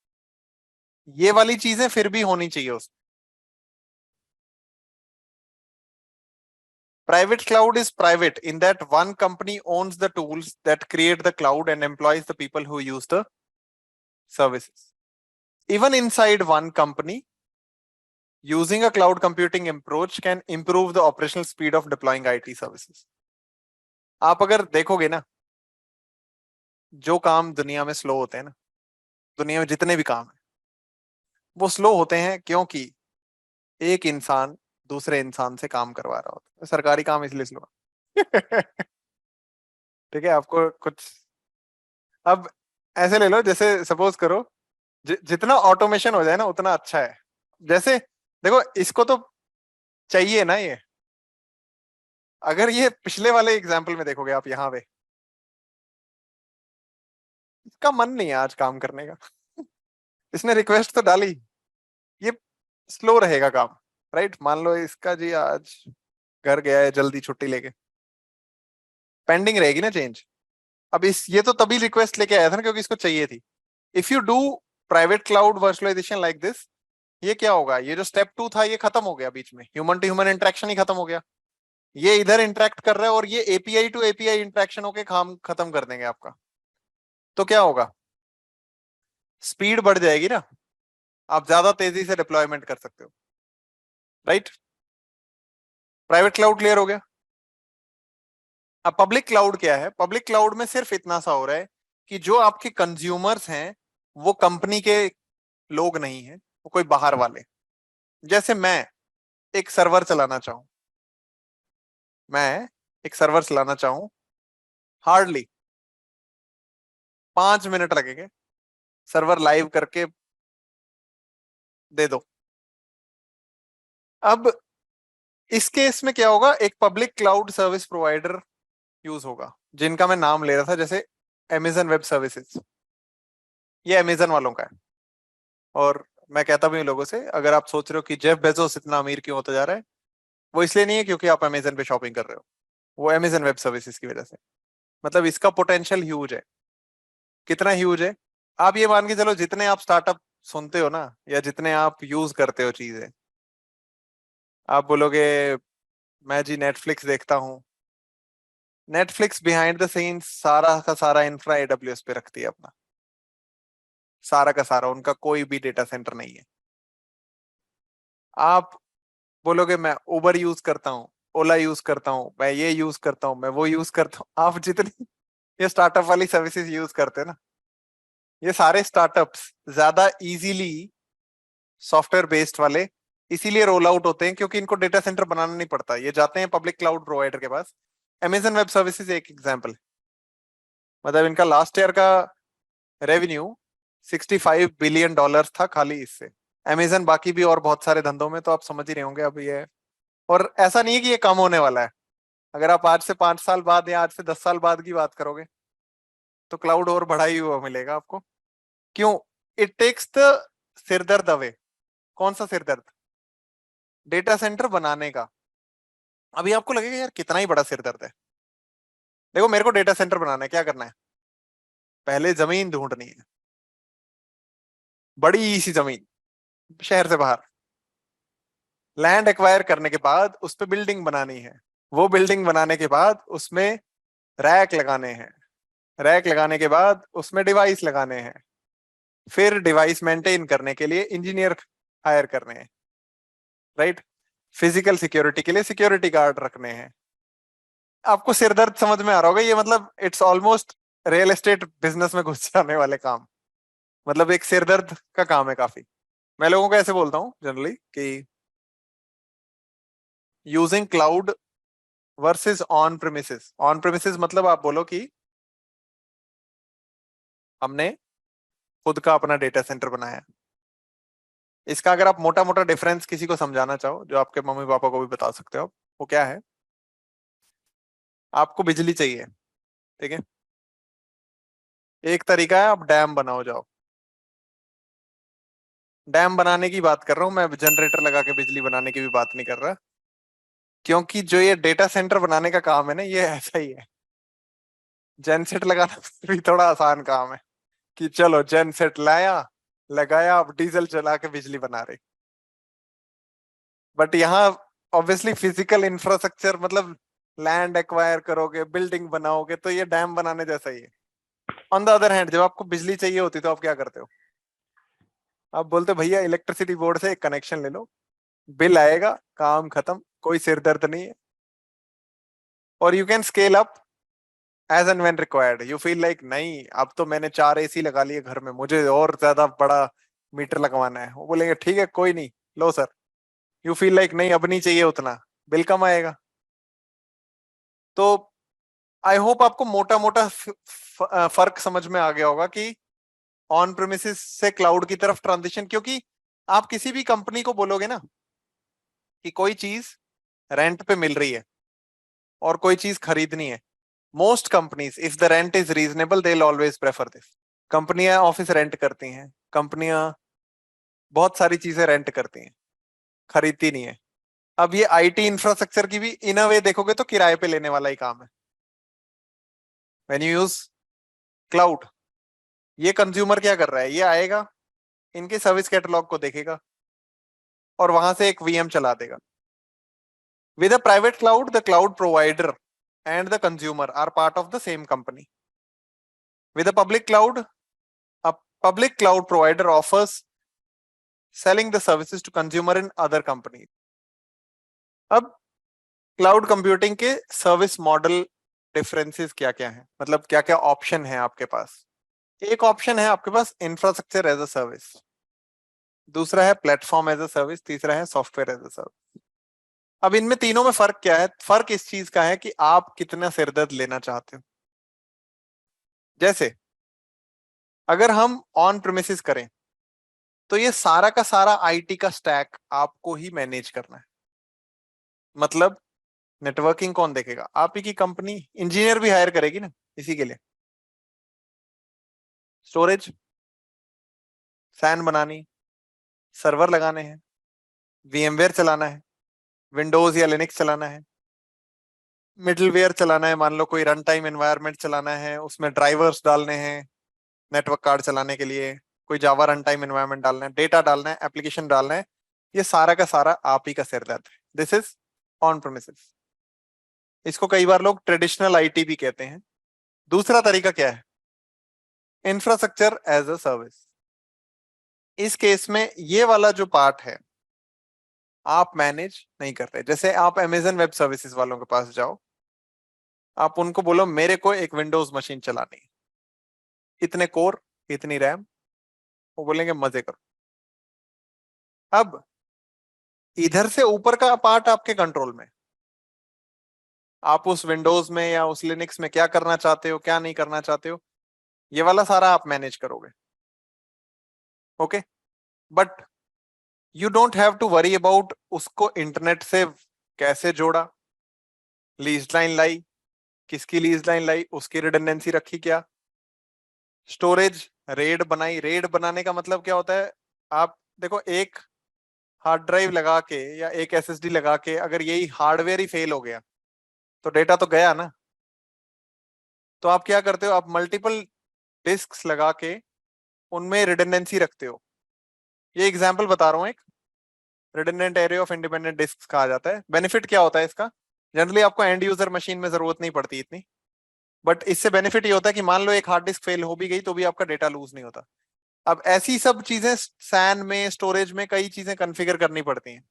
ये वाली चीजें फिर भी होनी चाहिए उस. Private cloud is private in that one company owns the tools that create the cloud and employs the people who use the services. Even inside one company, using a cloud computing approach can improve the operational speed of deploying IT services. आप अगर देखोगे ना, जो काम दुनिया में slow होते हैं ना, दुनिया में जितने भी काम है, वो स्लो होते हैं क्योंकि एक इंसान दूसरे इंसान से काम करवा रहा होता है. सरकारी काम इसलिए स्लो. ठीक है, आपको कुछ, अब ऐसे ले लो, जैसे सपोज करो, जितना ऑटोमेशन हो जाए ना उतना अच्छा है. जैसे देखो, इसको तो चाहिए ना ये. अगर ये पिछले वाले एग्जाम्पल में देखोगे आप, यहाँ पे इसका मन नहीं है आज काम करने का. इसने रिक्वेस्ट तो डाली, ये स्लो रहेगा काम. राइट, मान लो इसका जी आज घर गया है जल्दी छुट्टी लेके, पेंडिंग रहेगी ना चेंज. अब इस ये तो तभी रिक्वेस्ट लेके आया था ना क्योंकि इसको चाहिए थी. If you do private cloud virtualisation like this, ये क्या होगा, ये जो स्टेप 2 था ये खत्म हो गया. बीच में ह्यूमन टू ह्यूमन इंटरेक्शन ही खत्म हो गया. ये इधर इंटरेक्ट कर रहा है और ये एपीआई टू एपीआई इंटरेक्शन होके काम खत्म कर देंगे आपका. तो क्या होगा, स्पीड बढ़ जाएगी ना, आप ज्यादा तेजी से डिप्लॉयमेंट कर सकते हो. राइट? प्राइवेट क्लाउड क्लियर हो गया। अब पब्लिक क्लाउड क्या है? पब्लिक क्लाउड में सिर्फ इतना सा हो रहा है कि जो आपके कंज्यूमर्स हैं वो कंपनी के लोग नहीं है, वो कोई बाहर वाले। जैसे चाहूं मैं एक सर्वर चलाना चाहूं, हार्डली 5 मिनट लगेंगे, सर्वर लाइव करके दे दो। अब इस केस में क्या होगा, एक public cloud service provider use होगा, जिनका मैं नाम ले रहा था, जैसे अमेजन वेब सर्विसेज, ये अमेजन वालों का है। और मैं कहता भी हूँ लोगों से, अगर आप सोच रहे हो कि जेफ बेजोस इतना अमीर क्यों होता जा रहा है, वो इसलिए नहीं है क्योंकि आप अमेजन पे शॉपिंग कर रहे हो, वो अमेजन वेब सर्विसेज की वजह से। मतलब इसका पोटेंशियल ह्यूज है। कितना ह्यूज है? आप ये मान के चलो, जितने आप स्टार्टअप सुनते हो ना, या जितने आप यूज करते हो चीजें, आप बोलोगे मैं जी नेटफ्लिक्स देखता हूँ। नेटफ्लिक्स बिहाइंड द सीन्स सारा का सारा इंफ्रा एडब्ल्यूएस पे रखती है अपना, सारा का सारा, उनका कोई भी डेटा सेंटर नहीं है। आप बोलोगे मैं उबर यूज करता हूँ, ओला यूज करता हूँ, मैं ये यूज करता हूँ, मैं वो यूज करता हूँ, आप जितनी ये स्टार्टअप वाली सर्विसेज यूज करते हैं ना, ये सारे स्टार्टअप्स ज्यादा इजीली सॉफ्टवेयर बेस्ड वाले इसीलिए रोल आउट होते हैं क्योंकि इनको डेटा सेंटर बनाना नहीं पड़ता, ये जाते हैं पब्लिक क्लाउड प्रोवाइडर के पास। अमेजन वेब सर्विसेज एक एग्जांपल, मतलब इनका लास्ट ईयर का रेवेन्यू $65 बिलियन था खाली इससे। अमेजन बाकी भी और बहुत सारे धंधों में, तो आप समझ ही रहे होंगे अब ये। और ऐसा नहीं है कि ये कम होने वाला है। अगर आप आज से 5 साल बाद या आज से 10 साल बाद की बात करोगे तो क्लाउड और बढ़ा ही हुआ मिलेगा आपको। क्यों? इट टेक्स द सिरदर्द अवे। कौन सा सिरदर्द? डेटा सेंटर बनाने का। अभी आपको लगेगा यार कितना ही बड़ा सिरदर्द है। देखो, मेरे को डेटा सेंटर बनाना है, क्या करना है? पहले जमीन ढूंढनी है, बड़ी सी जमीन, शहर से बाहर। लैंड एक्वायर करने के बाद उस पर बिल्डिंग बनानी है। वो बिल्डिंग बनाने के बाद उसमें रैक लगाने हैं। रैक लगाने के बाद उसमें डिवाइस लगाने हैं। फिर डिवाइस मेंटेन करने के लिए इंजीनियर हायर करने हैं, राइट? फिजिकल सिक्योरिटी के लिए सिक्योरिटी गार्ड रखने हैं। आपको सिरदर्द समझ में आ रहा होगा ये, मतलब it's almost real estate business में घुस जाने वाले काम। मतलब एक सिरदर्द का काम है काफी। मैं लोगों को ऐसे बोलता हूँ जनरली कि using cloud versus on premises. On premises मतलब आप बोलो कि हमने खुद का अपना डेटा सेंटर बनाया। इसका अगर आप मोटा मोटा डिफरेंस किसी को समझाना चाहो, जो आपके मम्मी पापा को भी बता सकते हो आप, वो क्या है? आपको बिजली चाहिए, ठीक है? एक तरीका है, आप डैम बनाओ जाओ। डैम बनाने की बात कर रहा हूं मैं, जनरेटर लगा के बिजली बनाने की भी बात नहीं कर रहा। क्योंकि जो ये डेटा सेंटर बनाने का काम है ना, ये ऐसा ही है। जेनसेट लगाना भी थोड़ा आसान काम है कि चलो जेनसेट लाया, लगाया, अब डीजल चला के बिजली बना रहे। बट यहाँ ऑब्वियसली फिजिकल इंफ्रास्ट्रक्चर, मतलब लैंड एक्वायर करोगे, बिल्डिंग बनाओगे, तो ये डैम बनाने जैसा ही है। ऑन द अदर हैंड, जब आपको बिजली चाहिए होती तो आप क्या करते हो? आप बोलते हो भैया इलेक्ट्रिसिटी बोर्ड से एक कनेक्शन ले लो, बिल आएगा, काम खत्म, कोई सिर दर्द नहीं है। और you can scale up as and when required. You feel like नहीं, अब तो मैंने 4 AC लगा लिए घर में, मुझे और ज्यादा बड़ा मीटर लगवाना है। वो बोलेंगे ठीक है कोई नहीं, लो सर। यू फील लाइक नहीं, अब नहीं चाहिए उतना, बिल कम आएगा। तो आई होप आपको मोटा मोटा फर्क समझ में आ गया होगा कि ऑन प्रेमिसेस से क्लाउड की तरफ ट्रांजिशन। क्योंकि आप किसी भी कंपनी को बोलोगे ना कि कोई चीज रेंट पे मिल रही है और कोई चीज खरीदनी है, most companies if the rent is reasonable they will always prefer this. कंपनियां ऑफिस रेंट करती हैं, कंपनियां बहुत सारी चीजें रेंट करती हैं, खरीदती नहीं है। अब ये आईटी इंफ्रास्ट्रक्चर की भी इन अ वे देखोगे तो किराए पे लेने वाला ही काम है। व्हेन यू यूज क्लाउड, ये कंज्यूमर क्या कर रहा है, ये आएगा, इनके सर्विस कैटलॉग को देखेगा और वहां से एक वीएम चला देगा। With a private cloud, the cloud provider and the consumer are part of the same company. With a public cloud provider offers selling the services to consumer in other companies. अब cloud computing के service model differences क्या क्या है, मतलब क्या क्या option है आपके पास। एक ऑप्शन है आपके पास इंफ्रास्ट्रक्चर एज अ सर्विस, दूसरा है प्लेटफॉर्म एज अ सर्विस, तीसरा है सॉफ्टवेयर एज अ सर्विस। अब इनमें तीनों में फर्क क्या है? फर्क इस चीज का है कि आप कितना सिरदर्द लेना चाहते हो। जैसे अगर हम ऑन प्रेमिसेस करें तो ये सारा का सारा आईटी का स्टैक आपको ही मैनेज करना है। मतलब नेटवर्किंग कौन देखेगा? आप ही की कंपनी इंजीनियर भी हायर करेगी ना इसी के लिए। स्टोरेज, सैन बनानी, सर्वर लगाने हैं, वीएमवेयर चलाना है, विंडोज या लिनक्स चलाना है, मिडलवेयर चलाना है, मान लो कोई रन टाइम एनवायरनमेंट चलाना है, उसमें ड्राइवर्स डालने हैं नेटवर्क कार्ड चलाने के लिए, कोई जावा रन टाइम एनवायरनमेंट डालना है, डेटा डालना है, एप्लीकेशन डालना है। ये सारा का सारा आप ही का सिरदर्द है। This is on premises. इसको कई बार लोग ट्रेडिशनल आईटी भी कहते हैं। दूसरा तरीका क्या है? Infrastructure as a service. इस केस में ये वाला जो पार्ट है आप मैनेज नहीं कर रहे। जैसे आप अमेजन वेब सर्विसेज वालों के पास जाओ, आप उनको बोलो मेरे को एक विंडोज मशीन चलानी है, इतने कोर, इतनी रैम, वो बोलेंगे मजे करो। अब इधर से ऊपर का पार्ट आपके कंट्रोल में, आप उस विंडोज में या उस लिनक्स में क्या करना चाहते हो, क्या नहीं करना चाहते हो, ये वाला सारा आप मैनेज करोगे। Okay, but you don't have to worry about उसको इंटरनेट से कैसे जोड़ा, लीज लाइन लाई, किसकी लीज लाइन लाई, उसकी रिडंडेंसी रखी क्या, स्टोरेज रेड बनाई। रेड बनाने का मतलब क्या होता है? आप देखो, एक हार्ड ड्राइव लगा के या एक एसएसडी लगा के अगर यही हार्डवेयर ही फेल हो गया तो डेटा तो गया ना। तो आप क्या करते हो? आप मल्टीपल डिस्क्स लगा के उनमें रिडंडेंसी रखते हो। ये एग्जांपल बता रहा हूँ एक, redundant array of independent disk कहा जाता है। बेनिफिट क्या होता है इसका? जनरली आपको एंड यूजर मशीन में जरूरत नहीं पड़ती इतनी, बट इससे बेनिफिट ये होता है कि मान लो एक हार्ड डिस्क फेल हो भी गई तो भी आपका डेटा लूज नहीं होता। अब ऐसी सब चीजें सैन में, स्टोरेज में कई चीजें कॉन्फ़िगर करनी पड़ती हैं।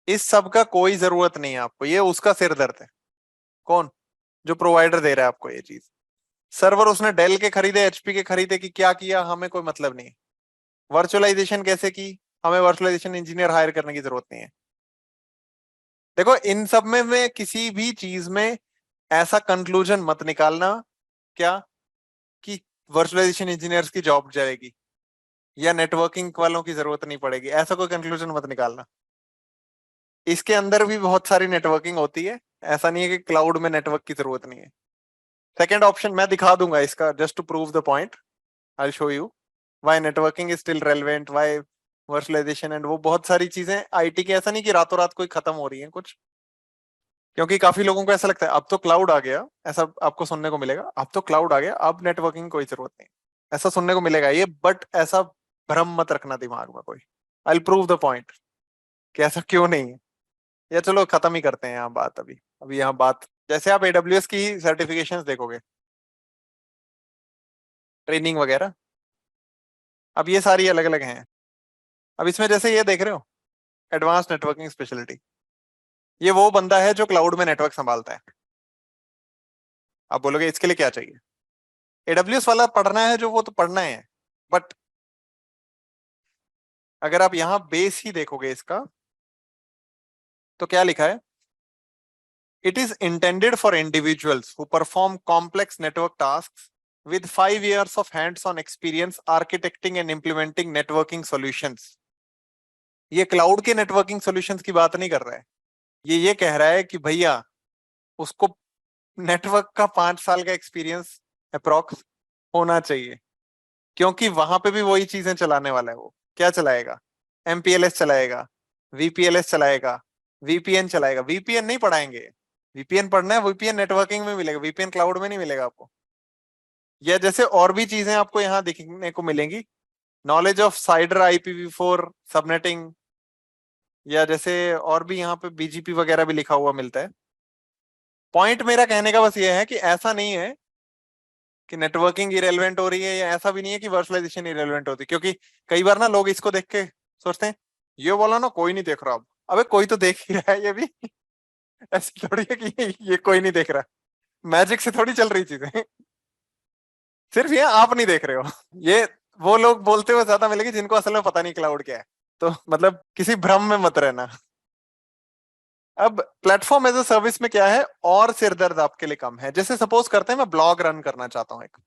इस सब का कोई जरूरत नहीं है आपको, ये उसका सिर दर्द है। कौन? जो प्रोवाइडर दे रहा है आपको ये चीज। सर्वर उसने डेल के खरीदे, एचपी के खरीदे, कि क्या किया हमें कोई मतलब नहीं है। वर्चुअलाइजेशन कैसे की, हमें वर्चुअलाइजेशन इंजीनियर हायर करने की जरूरत नहीं है। देखो इन सब में किसी भी चीज में ऐसा कंक्लूजन मत निकालना क्या कि वर्चुअलाइजेशन इंजीनियर्स की जॉब जाएगी या नेटवर्किंग वालों की जरूरत नहीं पड़ेगी, ऐसा कोई कंक्लूजन मत निकालना। इसके अंदर भी बहुत सारी नेटवर्किंग होती है, ऐसा नहीं है कि क्लाउड में नेटवर्क की जरूरत नहीं है। सेकेंड ऑप्शन मैं दिखा दूंगा इसका, just to prove the point I show you why networking is still relevant, why virtualisation and वो बहुत सारी चीजें आईटी की, ऐसा नहीं कि रातों रात कोई खत्म हो रही है कुछ। क्योंकि काफी लोगों को ऐसा लगता है अब तो क्लाउड आ गया, ऐसा आपको सुनने को मिलेगा, अब तो क्लाउड आ गया अब नेटवर्किंग कोई जरूरत नहीं, ऐसा सुनने को मिलेगा ये। बट ऐसा भ्रम मत रखना दिमाग में कोई। आई प्रूव द पॉइंट कि ऐसा क्यों नहीं है। या चलो खत्म ही करते हैं यहाँ बात। अभी अभी यहाँ बात, जैसे आप एडब्ल्यूएस की सर्टिफिकेशंस देखोगे, ट्रेनिंग वगैरह, अब ये सारी अलग अलग हैं। अब इसमें जैसे ये देख रहे हो, एडवांस नेटवर्किंग स्पेशलिटी, ये वो बंदा है जो क्लाउड में नेटवर्क संभालता है। आप बोलोगे इसके लिए क्या चाहिए? एडब्ल्यूएस वाला पढ़ना है जो, वो तो पढ़ना है, बट अगर आप यहाँ बेस ही देखोगे इसका तो क्या लिखा है? It is intended for individuals who perform complex network tasks with 5 years of hands-on experience architecting and implementing networking solutions। ये क्लाउड के नेटवर्किंग सॉल्यूशंस की बात नहीं कर रहा है, ये कह रहा है कि भैया उसको नेटवर्क का 5 साल का एक्सपीरियंस अप्रोक्स होना चाहिए, क्योंकि वहां पे भी वही चीजें चलाने वाला है। वो क्या चलाएगा? एमपीएलएस चलाएगा, वीपीएलएस चलाएगा, वीपीएन चलाएगा। वीपीएन नहीं पढ़ाएंगे, वीपीएन पढ़ना है वीपीएन नेटवर्किंग में मिलेगा, वीपीएन क्लाउड में नहीं मिलेगा आपको। या जैसे और भी चीजें आपको यहाँ दिखने को मिलेंगी, knowledge of cider IPv4 subnetting, या जैसे और भी यहाँ पे बीजीपी वगैरह भी लिखा हुआ मिलता है। पॉइंट मेरा कहने का बस ये है कि ऐसा नहीं है कि नेटवर्किंग इरेलीवेंट हो रही है, या ऐसा भी नहीं है कि वर्चुअलाइजेशन इरेलीवेंट होती है। क्योंकि कई बार ना लोग इसको देख के सोचते हैं ये वाला ना कोई नहीं देख रहा अब, अबे कोई तो देख ही रहा है ये भी। ऐसी थोड़ी है कि ये कोई नहीं देख रहा। मैजिक से थोड़ी चल रही चीजें। सिर्फ ये आप नहीं देख रहे हो। ये वो लोग बोलते हुए ज्यादा मिलेंगे जिनको असल में पता नहीं क्लाउड क्या है। तो मतलब किसी भ्रम में मत रहना। अब प्लेटफॉर्म एज अ सर्विस में क्या है, और सिरदर्द आपके लिए कम है। जैसे सपोज करते हैं मैं ब्लॉग रन करना चाहता हूँ, एक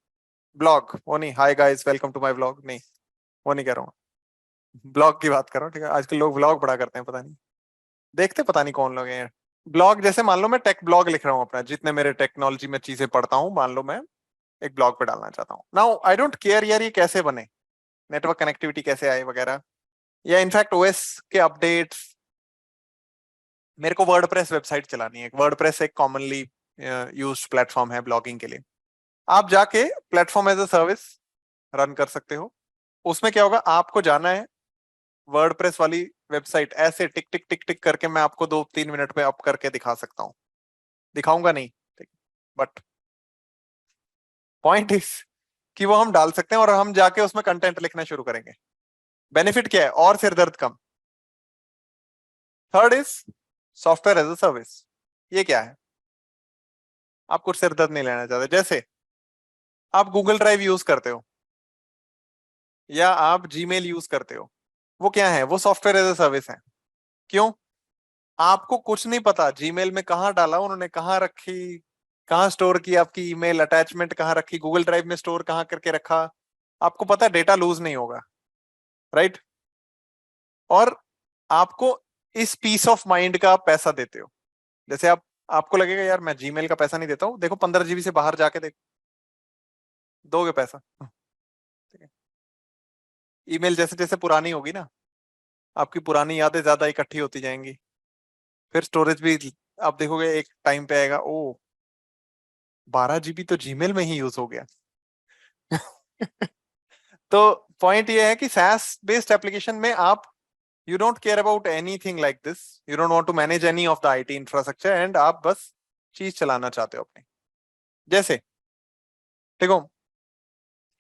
ब्लॉग, वो नहीं hi guys welcome to my blog, नहीं वो नहीं कर रहा हूँ। ब्लॉग की बात कर रहा हूँ, ठीक है। आजकल लोग ब्लॉग बड़ा करते हैं, पता नहीं देखते पता नहीं कौन लोग हैं। ब्लॉग जैसे मान लो मैं टेक ब्लॉग लिख रहा हूँ अपना, जितने मेरे टेक्नोलॉजी में चीजें पढ़ता हूँ, मान लो मैं एक ब्लॉग पे डालना चाहता हूँ। नाउ आई डोंट केयर यार ये कैसे बने, नेटवर्क कनेक्टिविटी कैसे आए वगैरह, या इनफैक्ट ओएस के अपडेट्स। मेरे को वर्डप्रेस वेबसाइट चलानी है। वर्डप्रेस एक कॉमनली यूज्ड प्लेटफॉर्म है ब्लॉगिंग के लिए। आप जाके platform as a service run कर सकते हो। उसमें क्या होगा, आपको जाना है वर्डप्रेस वाली वेबसाइट, ऐसे टिक टिक टिक टिक करके मैं आपको 2-3 मिनट में अप करके दिखा सकता हूँ। दिखाऊंगा नहीं, बट पॉइंट इज कि वो हम डाल सकते हैं और हम जाके उसमें कंटेंट लिखना शुरू करेंगे। बेनिफिट क्या है, और सिरदर्द कम। Third is software as a service. ये क्या है, आप कुछ सिरदर्द नहीं लेना चाहते। जैसे आप गूगल ड्राइव यूज करते हो या आप जीमेल यूज करते हो, वो क्या है, वो सॉफ्टवेयर एज अ सर्विस है। क्यों, आपको कुछ नहीं पता जीमेल में कहाँ डाला उन्होंने, कहाँ रखी, कहाँ स्टोर की, आपकी ईमेल अटैचमेंट कहाँ रखी, गूगल ड्राइव में स्टोर कहाँ करके रखा, आपको पता है डेटा लूज नहीं होगा, राइट। और आपको इस पीस ऑफ माइंड का आप पैसा देते हो। जैसे आप, आपको लगेगा यार मैं जीमेल का पैसा नहीं देता हूँ, देखो 15 GB से बाहर जाके देखो, दोगे पैसा। ठीक है। ईमेल जैसे जैसे पुरानी होगी ना, आपकी पुरानी यादें ज्यादा इकट्ठी होती जाएंगी, फिर स्टोरेज भी आप देखोगे एक टाइम पे आएगा, ओ 12 GB तो जीमेल में ही यूज हो गया। तो पॉइंट ये है कि SaaS बेस्ड एप्लीकेशन में आप, you don't care about anything like this, you don't want to manage any of the IT infrastructure, and आप बस चीज चलाना चाहते हो अपने। जैसे देखो,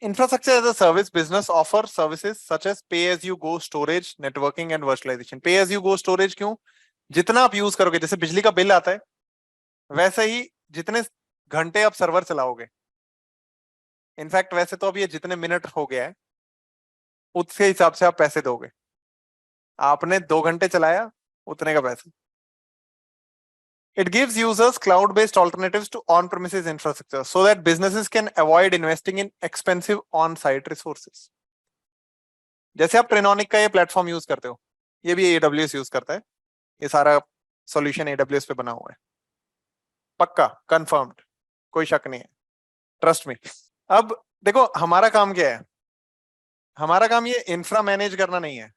infrastructure as a service business offer services such as pay as you go storage, networking and virtualization. Pay as you go storage क्यों, जितना आप यूज करोगे, जैसे बिजली का बिल आता है वैसे ही जितने घंटे आप सर्वर चलाओगे, इनफैक्ट वैसे तो अब ये जितने मिनट हो गया है उसके हिसाब से आप पैसे दोगे। आपने 2 घंटे चलाया, उतने का पैसा। It gives users cloud-based alternatives to on-premises infrastructure so that businesses can avoid investing in expensive on-site resources. जैसे आप ट्रेनोनिक का ये प्लेटफॉर्म यूज करते हो, ये भी AWS यूज करता है, ये सारा सॉल्यूशन AWS पे बना हुआ है, पक्का कंफर्म्ड, कोई शक नहीं है, ट्रस्ट मी। अब देखो हमारा काम क्या है, हमारा काम ये इंफ्रा मैनेज करना नहीं है।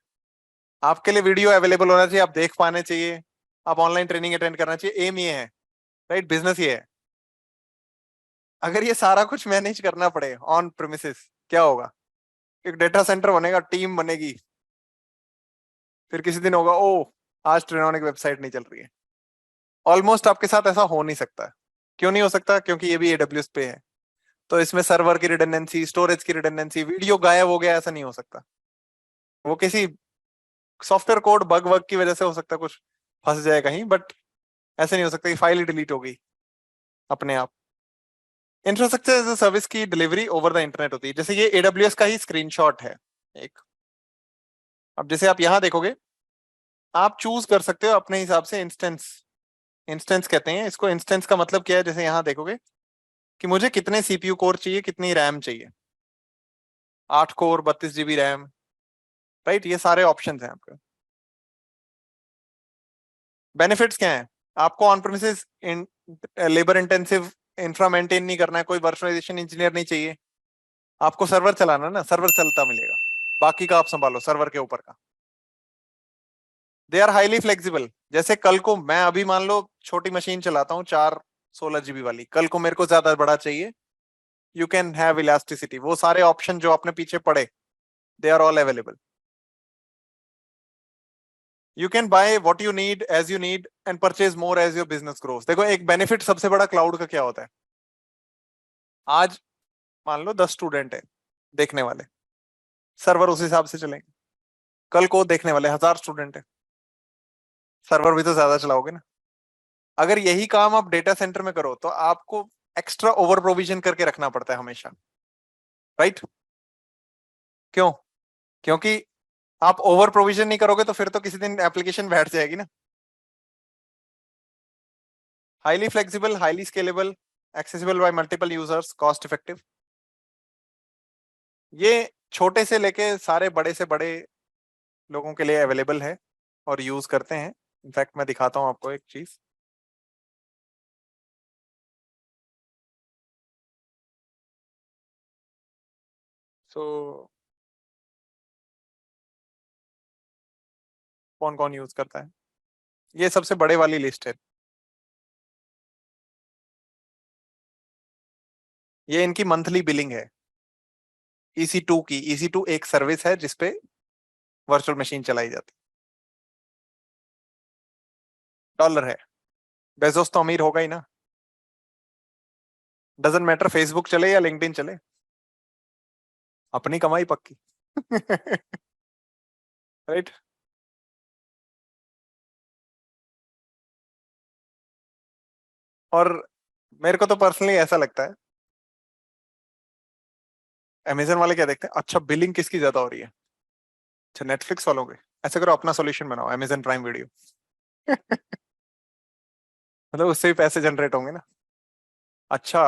आपके लिए वीडियो अवेलेबल होना चाहिए, आप देख पाने चाहिए, आप ऑनलाइन ट्रेनिंग अटेंड करना चाहिए, एम ये है, राइट, बिजनेस ये है। अगर ये सारा कुछ मैनेज करना पड़े ऑन प्रेमिसेस, क्या होगा, एक डेटा सेंटर बनेगा, टीम बनेगी, फिर किसी दिन होगा ओ आज ट्रेनोनिक वेबसाइट नहीं चल रही है। ऑलमोस्ट आपके साथ ऐसा हो नहीं सकता। क्यों नहीं हो सकता, क्योंकि ये भी AWS पे है, तो इसमें सर्वर की रिडंडेंसी, स्टोरेज की रिडंडेंसी, वीडियो गायब हो गया ऐसा नहीं हो सकता। वो किसी सॉफ्टवेयर कोड बग वग की वजह से हो सकता है, कुछ फंस जाए कहीं, बट ऐसे नहीं हो सकता कि फाइल ही डिलीट हो गई अपने आप। इंफ्रास्ट्रक्चर एज अ सर्विस की डिलीवरी ओवर द इंटरनेट होती है। जैसे ये AWS का ही स्क्रीनशॉट है एक। अब जैसे आप यहां देखोगे, आप चूज कर सकते हो अपने हिसाब से इंस्टेंस। इंस्टेंस कहते हैं इसको। इंस्टेंस का मतलब क्या है, जैसे यहां देखोगे कि मुझे कितने CPU कोर चाहिए, कितनी रैम चाहिए, 8 कोर 32 GB रैम, राइट, ये सारे ऑप्शन हैं आपके। बेनिफिट्स क्या है, आपको on premises labour intensive infra maintain नहीं करना है, कोई वर्चुअलाइजेशन इंजीनियर नहीं चाहिए, आपको सर्वर चलाना है ना, सर्वर चलता मिलेगा, बाकी का आप संभालो सर्वर के ऊपर का। They are highly flexible. जैसे कल को मैं अभी मान लो छोटी मशीन चलाता हूँ 4 16 GB वाली, कल को मेरे को ज्यादा बड़ा चाहिए, यू कैन हैव इलास्टिसिटी, वो सारे ऑप्शन जो आपने पीछे पढ़े, they are all available. You can buy what you need as you need and purchase more as your business grows. देखो एक बेनिफिट सबसे बड़ा क्लाउड का क्या होता है, आज मान लो 10 स्टूडेंट है देखने वाले, सर्वर उस हिसाब से चलेंगे। कल को देखने वाले 1000 स्टूडेंट है, सर्वर भी तो ज्यादा चलाओगे ना। अगर यही काम आप डेटा सेंटर में करो तो आपको एक्स्ट्रा ओवर प्रोविजन करके रखना पड़ता है हमेशा, राइट? क्यों? क्योंकि आप ओवर प्रोविजन नहीं करोगे तो फिर तो किसी दिन एप्लीकेशन बैठ जाएगी ना। Highly flexible, highly scalable, accessible bye multiple users, cost effective. ये छोटे से लेके सारे बड़े से बड़े लोगों के लिए अवेलेबल है और यूज करते हैं। इनफैक्ट मैं दिखाता हूं आपको एक चीज। सो कौन कौन यूज करता है, ये सबसे बड़े वाली लिस्ट है। ये इनकी मंथली बिलिंग है। EC2 की, EC2 एक सर्विस है जिसपे वर्चुअल मशीन चलाई जाती है। डॉलर है। बेजोस तो अमीर होगा ही ना। डजंट मैटर फेसबुक चले या लिंक्डइन चले, अपनी कमाई पक्की। राइट। और मेरे को तो पर्सनली ऐसा लगता है, अमेजन वाले क्या देखते हैं, अच्छा बिलिंग किसकी ज्यादा हो रही है, अच्छा नेटफ्लिक्स वालों के, ऐसा करो अपना सॉल्यूशन बनाओ अमेजन प्राइम वीडियो। मतलब उससे भी पैसे जनरेट होंगे ना। अच्छा,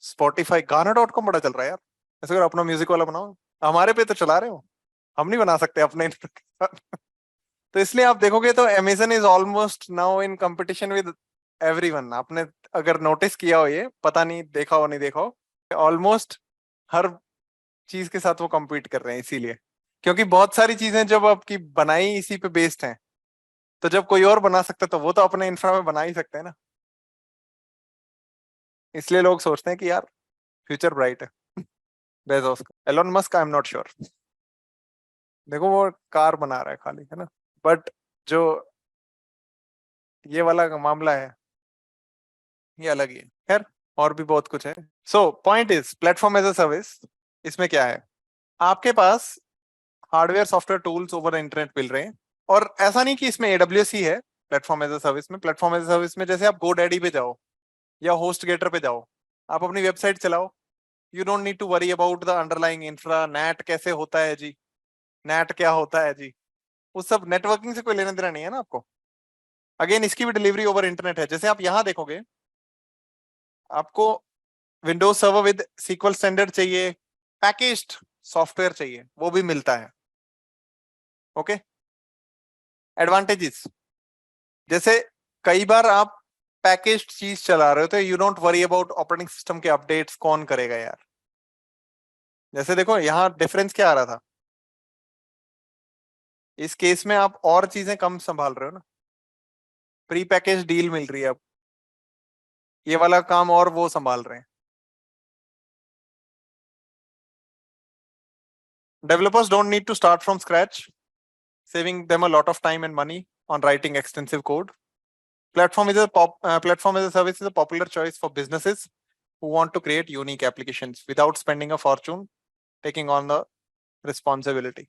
स्पॉटिफाई, गाना.com बड़ा चल रहा है यार, ऐसा करो अपना म्यूजिक वाला बनाओ। हमारे पे तो चला रहे हो, हम नहीं बना सकते अपने के साथ। तो इसलिए आप देखोगे तो Amazon is almost now in competition with everyone. आपने अगर नोटिस किया हो, ये पता नहीं देखा हो नहीं देखा हो, ऑलमोस्ट हर चीज के साथ वो compete कर रहे हैं। इसीलिए क्योंकि बहुत सारी चीजें जब आपकी बनाई इसी पे बेस्ड हैं, तो जब कोई और बना सकता है तो वो तो अपने इंफ्रा में बना ही सकते हैं ना। इसलिए लोग सोचते हैं कि यार फ्यूचर ब्राइट है बेजोस का। Elon Musk I am not sure. देखो वो कार बना रहा है खाली, है ना। बट जो ये वाला मामला है, ये अलग ही है। खैर, और भी बहुत कुछ है। So point is platform as a service, इसमें क्या है, आपके पास hardware software tools over internet मिल रहे हैं। और ऐसा नहीं कि इसमें AWS ही है प्लेटफॉर्म एज अ सर्विस में। प्लेटफॉर्म एज अ सर्विस में जैसे आप GoDaddy पे जाओ या होस्ट गेटर पे जाओ, आप अपनी वेबसाइट चलाओ, you don't need to worry about the underlying infra, net कैसे होता है जी, नेट क्या होता है जी, उस सब नेटवर्किंग से कोई लेना देना नहीं है ना आपको। अगेन इसकी भी डिलीवरी ओवर इंटरनेट है। जैसे आप यहाँ देखोगे, आपको Windows server with SQL standard चाहिए, पैकेज्ड सॉफ्टवेयर चाहिए, वो भी मिलता है। ओके। एडवांटेजेस, जैसे कई बार आप पैकेज्ड चीज चला रहे हो तो you don't worry about operating system के अपडेट्स कौन करेगा यार। जैसे देखो यहाँ डिफरेंस क्या आ रहा था, इस केस में आप और चीजें कम संभाल रहे हो ना, प्री पैकेज डील मिल रही है अब, ये वाला काम और वो संभाल रहे हैं। Developers don't need to start from scratch, saving them a lot of time and money on writing extensive code. Platform as a service is a popular choice for businesses who want to create unique applications without spending a fortune taking on the responsibility.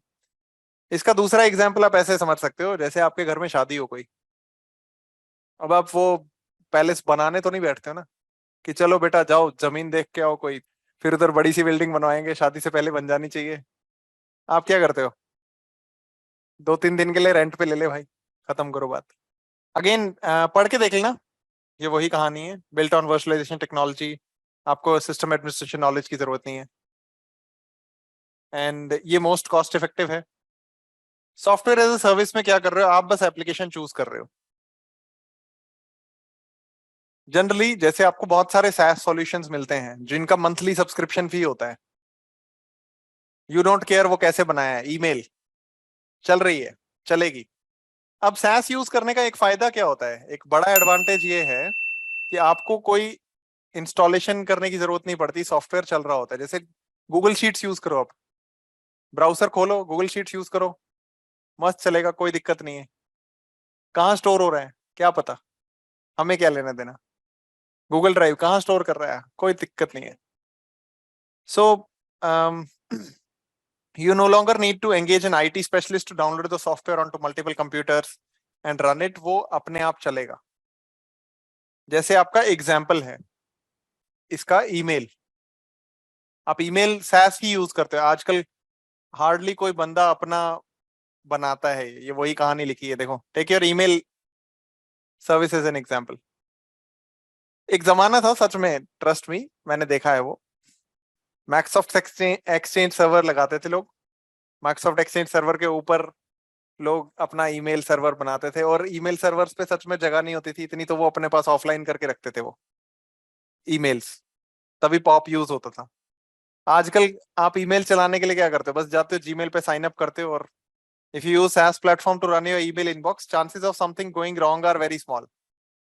इसका दूसरा example आप ऐसे समझ सकते हो, जैसे आपके घर में शादी हो कोई, अब आप वो पैलेस बनाने तो नहीं बैठते हो ना कि चलो बेटा जाओ जमीन देख के आओ कोई, फिर उधर बड़ी सी बिल्डिंग बनवाएंगे, शादी से पहले बन जानी चाहिए। आप क्या करते हो, 2-3 दिन के लिए रेंट पे ले ले भाई, खत्म करो बात। अगेन पढ़ के देख लेना, ये वही कहानी है, बिल्ट ऑन वर्चुअलाइजेशन टेक्नोलॉजी। आपको सिस्टम एडमिनिस्ट्रेशन नॉलेज की जरूरत नहीं है, एंड ये मोस्ट कॉस्ट इफेक्टिव है। सॉफ्टवेयर एज अ सर्विस में क्या कर रहे हो, आप बस एप्लीकेशन चूज कर रहे हो। जनरली जैसे आपको बहुत सारे SaaS सॉल्यूशंस मिलते हैं जिनका मंथली सब्सक्रिप्शन फी होता है, यू डोंट केयर वो कैसे बनाया है, ईमेल चल रही है, चलेगी। अब SaaS यूज करने का एक फायदा क्या होता है, एक बड़ा एडवांटेज ये है कि आपको कोई इंस्टॉलेशन करने की जरूरत नहीं पड़ती, सॉफ्टवेयर चल रहा होता है। जैसे गूगल शीट्स यूज करो आप, ब्राउजर खोलो, गूगल शीट्स यूज करो, मस्त चलेगा, कोई दिक्कत नहीं है। कहाँ स्टोर हो रहा है क्या पता, हमें क्या लेना देना। गूगल ड्राइव कहाँ स्टोर कर रहा है, कोई दिक्कत नहीं है। सो you no longer need to engage an IT specialist to download the software onto multiple computers and run it, वो अपने आप चलेगा। जैसे आपका एग्जाम्पल है इसका ईमेल, आप ईमेल सैस ही यूज करते हो आजकल, हार्डली कोई बंदा अपना बनाता है, ये वही कहानी लिखी है। देखो, take your email service as an example. एक जमाना था सच में, ट्रस्ट मी, मैंने देखा है वो, माइक्रोसॉफ्ट एक्सचेंज सर्वर लगाते थे लोग। माइक्रोसॉफ्ट एक्सचेंज सर्वर के ऊपर लोग अपना ईमेल सर्वर बनाते थे, और ईमेल सर्वर्स पे सच में जगह नहीं होती थी इतनी, तो वो अपने पास ऑफलाइन करके रखते थे वो ईमेल्स, तभी पॉप यूज होता था। आजकल आप ईमेल चलाने के लिए क्या करते हो, बस जाते हो जीमेल पे साइन अप करते हो, और if you use SaaS platform to run your email inbox, chances of something going wrong are very small.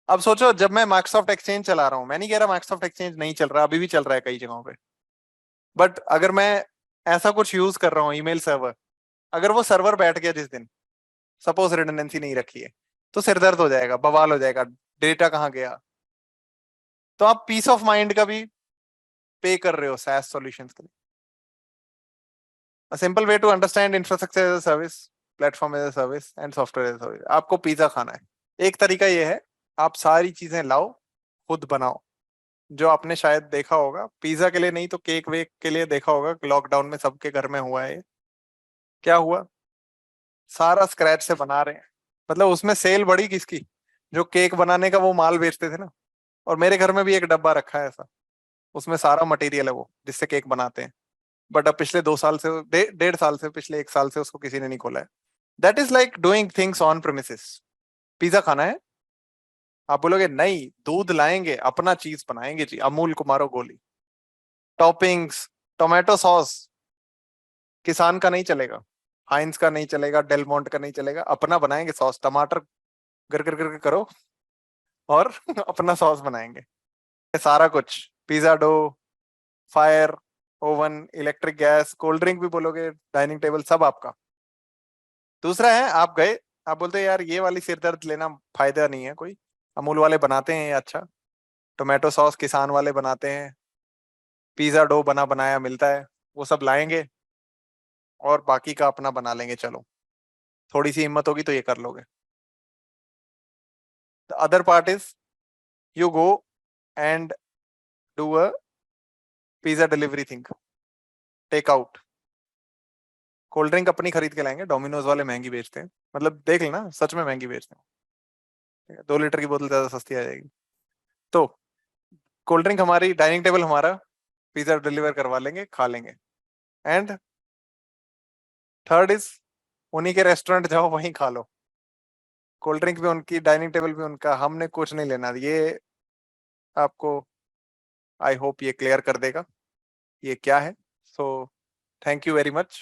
अब सोचो, जब मैं माइक्रोसॉफ्ट एक्सचेंज चला रहा हूँ, मैं नहीं कह रहा माइक्रोसॉफ्ट एक्सचेंज नहीं चल रहा, अभी भी चल रहा है कई जगहों पे, बट अगर मैं ऐसा कुछ यूज कर रहा हूँ ईमेल सर्वर, अगर वो सर्वर बैठ गया जिस दिन, सपोज रिडंडेंसी नहीं रखी है, तो सिर दर्द हो जाएगा, बवाल हो जाएगा, डेटा कहाँ गया। तो आप पीस ऑफ माइंड का भी पे कर रहे हो SaaS सॉल्यूशंस के लिए। A simple way to understand infrastructure as a service, platform as a service and software as a service। आपको पिज्जा खाना है, एक तरीका ये है, आप सारी चीजें लाओ, खुद बनाओ। जो आपने शायद देखा होगा, पिज्जा के लिए नहीं तो केक वेक के लिए देखा होगा, लॉकडाउन में सबके घर में हुआ है। क्या हुआ, सारा स्क्रैच से बना रहे हैं। मतलब उसमें सेल बढ़ी किसकी, जो केक बनाने का वो माल बेचते थे ना। और मेरे घर में भी एक डब्बा रखा है ऐसा, उसमें सारा मटेरियल है वो जिससे केक बनाते हैं। बट अब पिछले 2 साल से, 1.5 साल से, पिछले 1 साल से उसको किसी ने नहीं खोला है। That is like doing things on premises. Pizza खाना है, आप बोलोगे नहीं, दूध लाएंगे, अपना चीज बनाएंगे जी, अमूल को मारो गोली। टॉपिंग्स, टोमेटो सॉस किसान का नहीं चलेगा, हाइंस का नहीं चलेगा, डेलमोंट का नहीं चलेगा, अपना बनाएंगे सॉस, टमाटर गर गर गर करो और अपना सॉस बनाएंगे। ये सारा कुछ, pizza dough, fire, oven, electric gas, cold drink भी बोलोगे, डाइनिंग टेबल, सब आपका। दूसरा है, आप गए, आप बोलते हैं यार ये वाली सिरदर्द लेना फायदा नहीं है कोई, अमूल वाले बनाते हैं ये अच्छा, टोमेटो सॉस किसान वाले बनाते हैं, पिज्जा डो बना बनाया मिलता है, वो सब लाएंगे और बाकी का अपना बना लेंगे। चलो, थोड़ी सी हिम्मत होगी तो ये कर लोगे। The other part is, you go and do a pizza delivery thing, take out. Cold drink अपनी खरीद के लाएंगे, डोमिनोज वाले महंगी बेचते हैं, मतलब देख लेना, सच में महंगी बेचते हैं, 2 लीटर की बोतल ज्यादा सस्ती आ जाएगी। तो कोल्ड ड्रिंक हमारी, डाइनिंग टेबल हमारा, पिज्जा डिलीवर करवा लेंगे, खा लेंगे। एंड थर्ड इज, उन्हीं के रेस्टोरेंट जाओ, वहीं खा लो, कोल्ड ड्रिंक भी उनकी, डाइनिंग टेबल भी उनका, हमने कुछ नहीं लेना। ये आपको, आई होप ये क्लियर कर देगा ये क्या है। So thank you very much.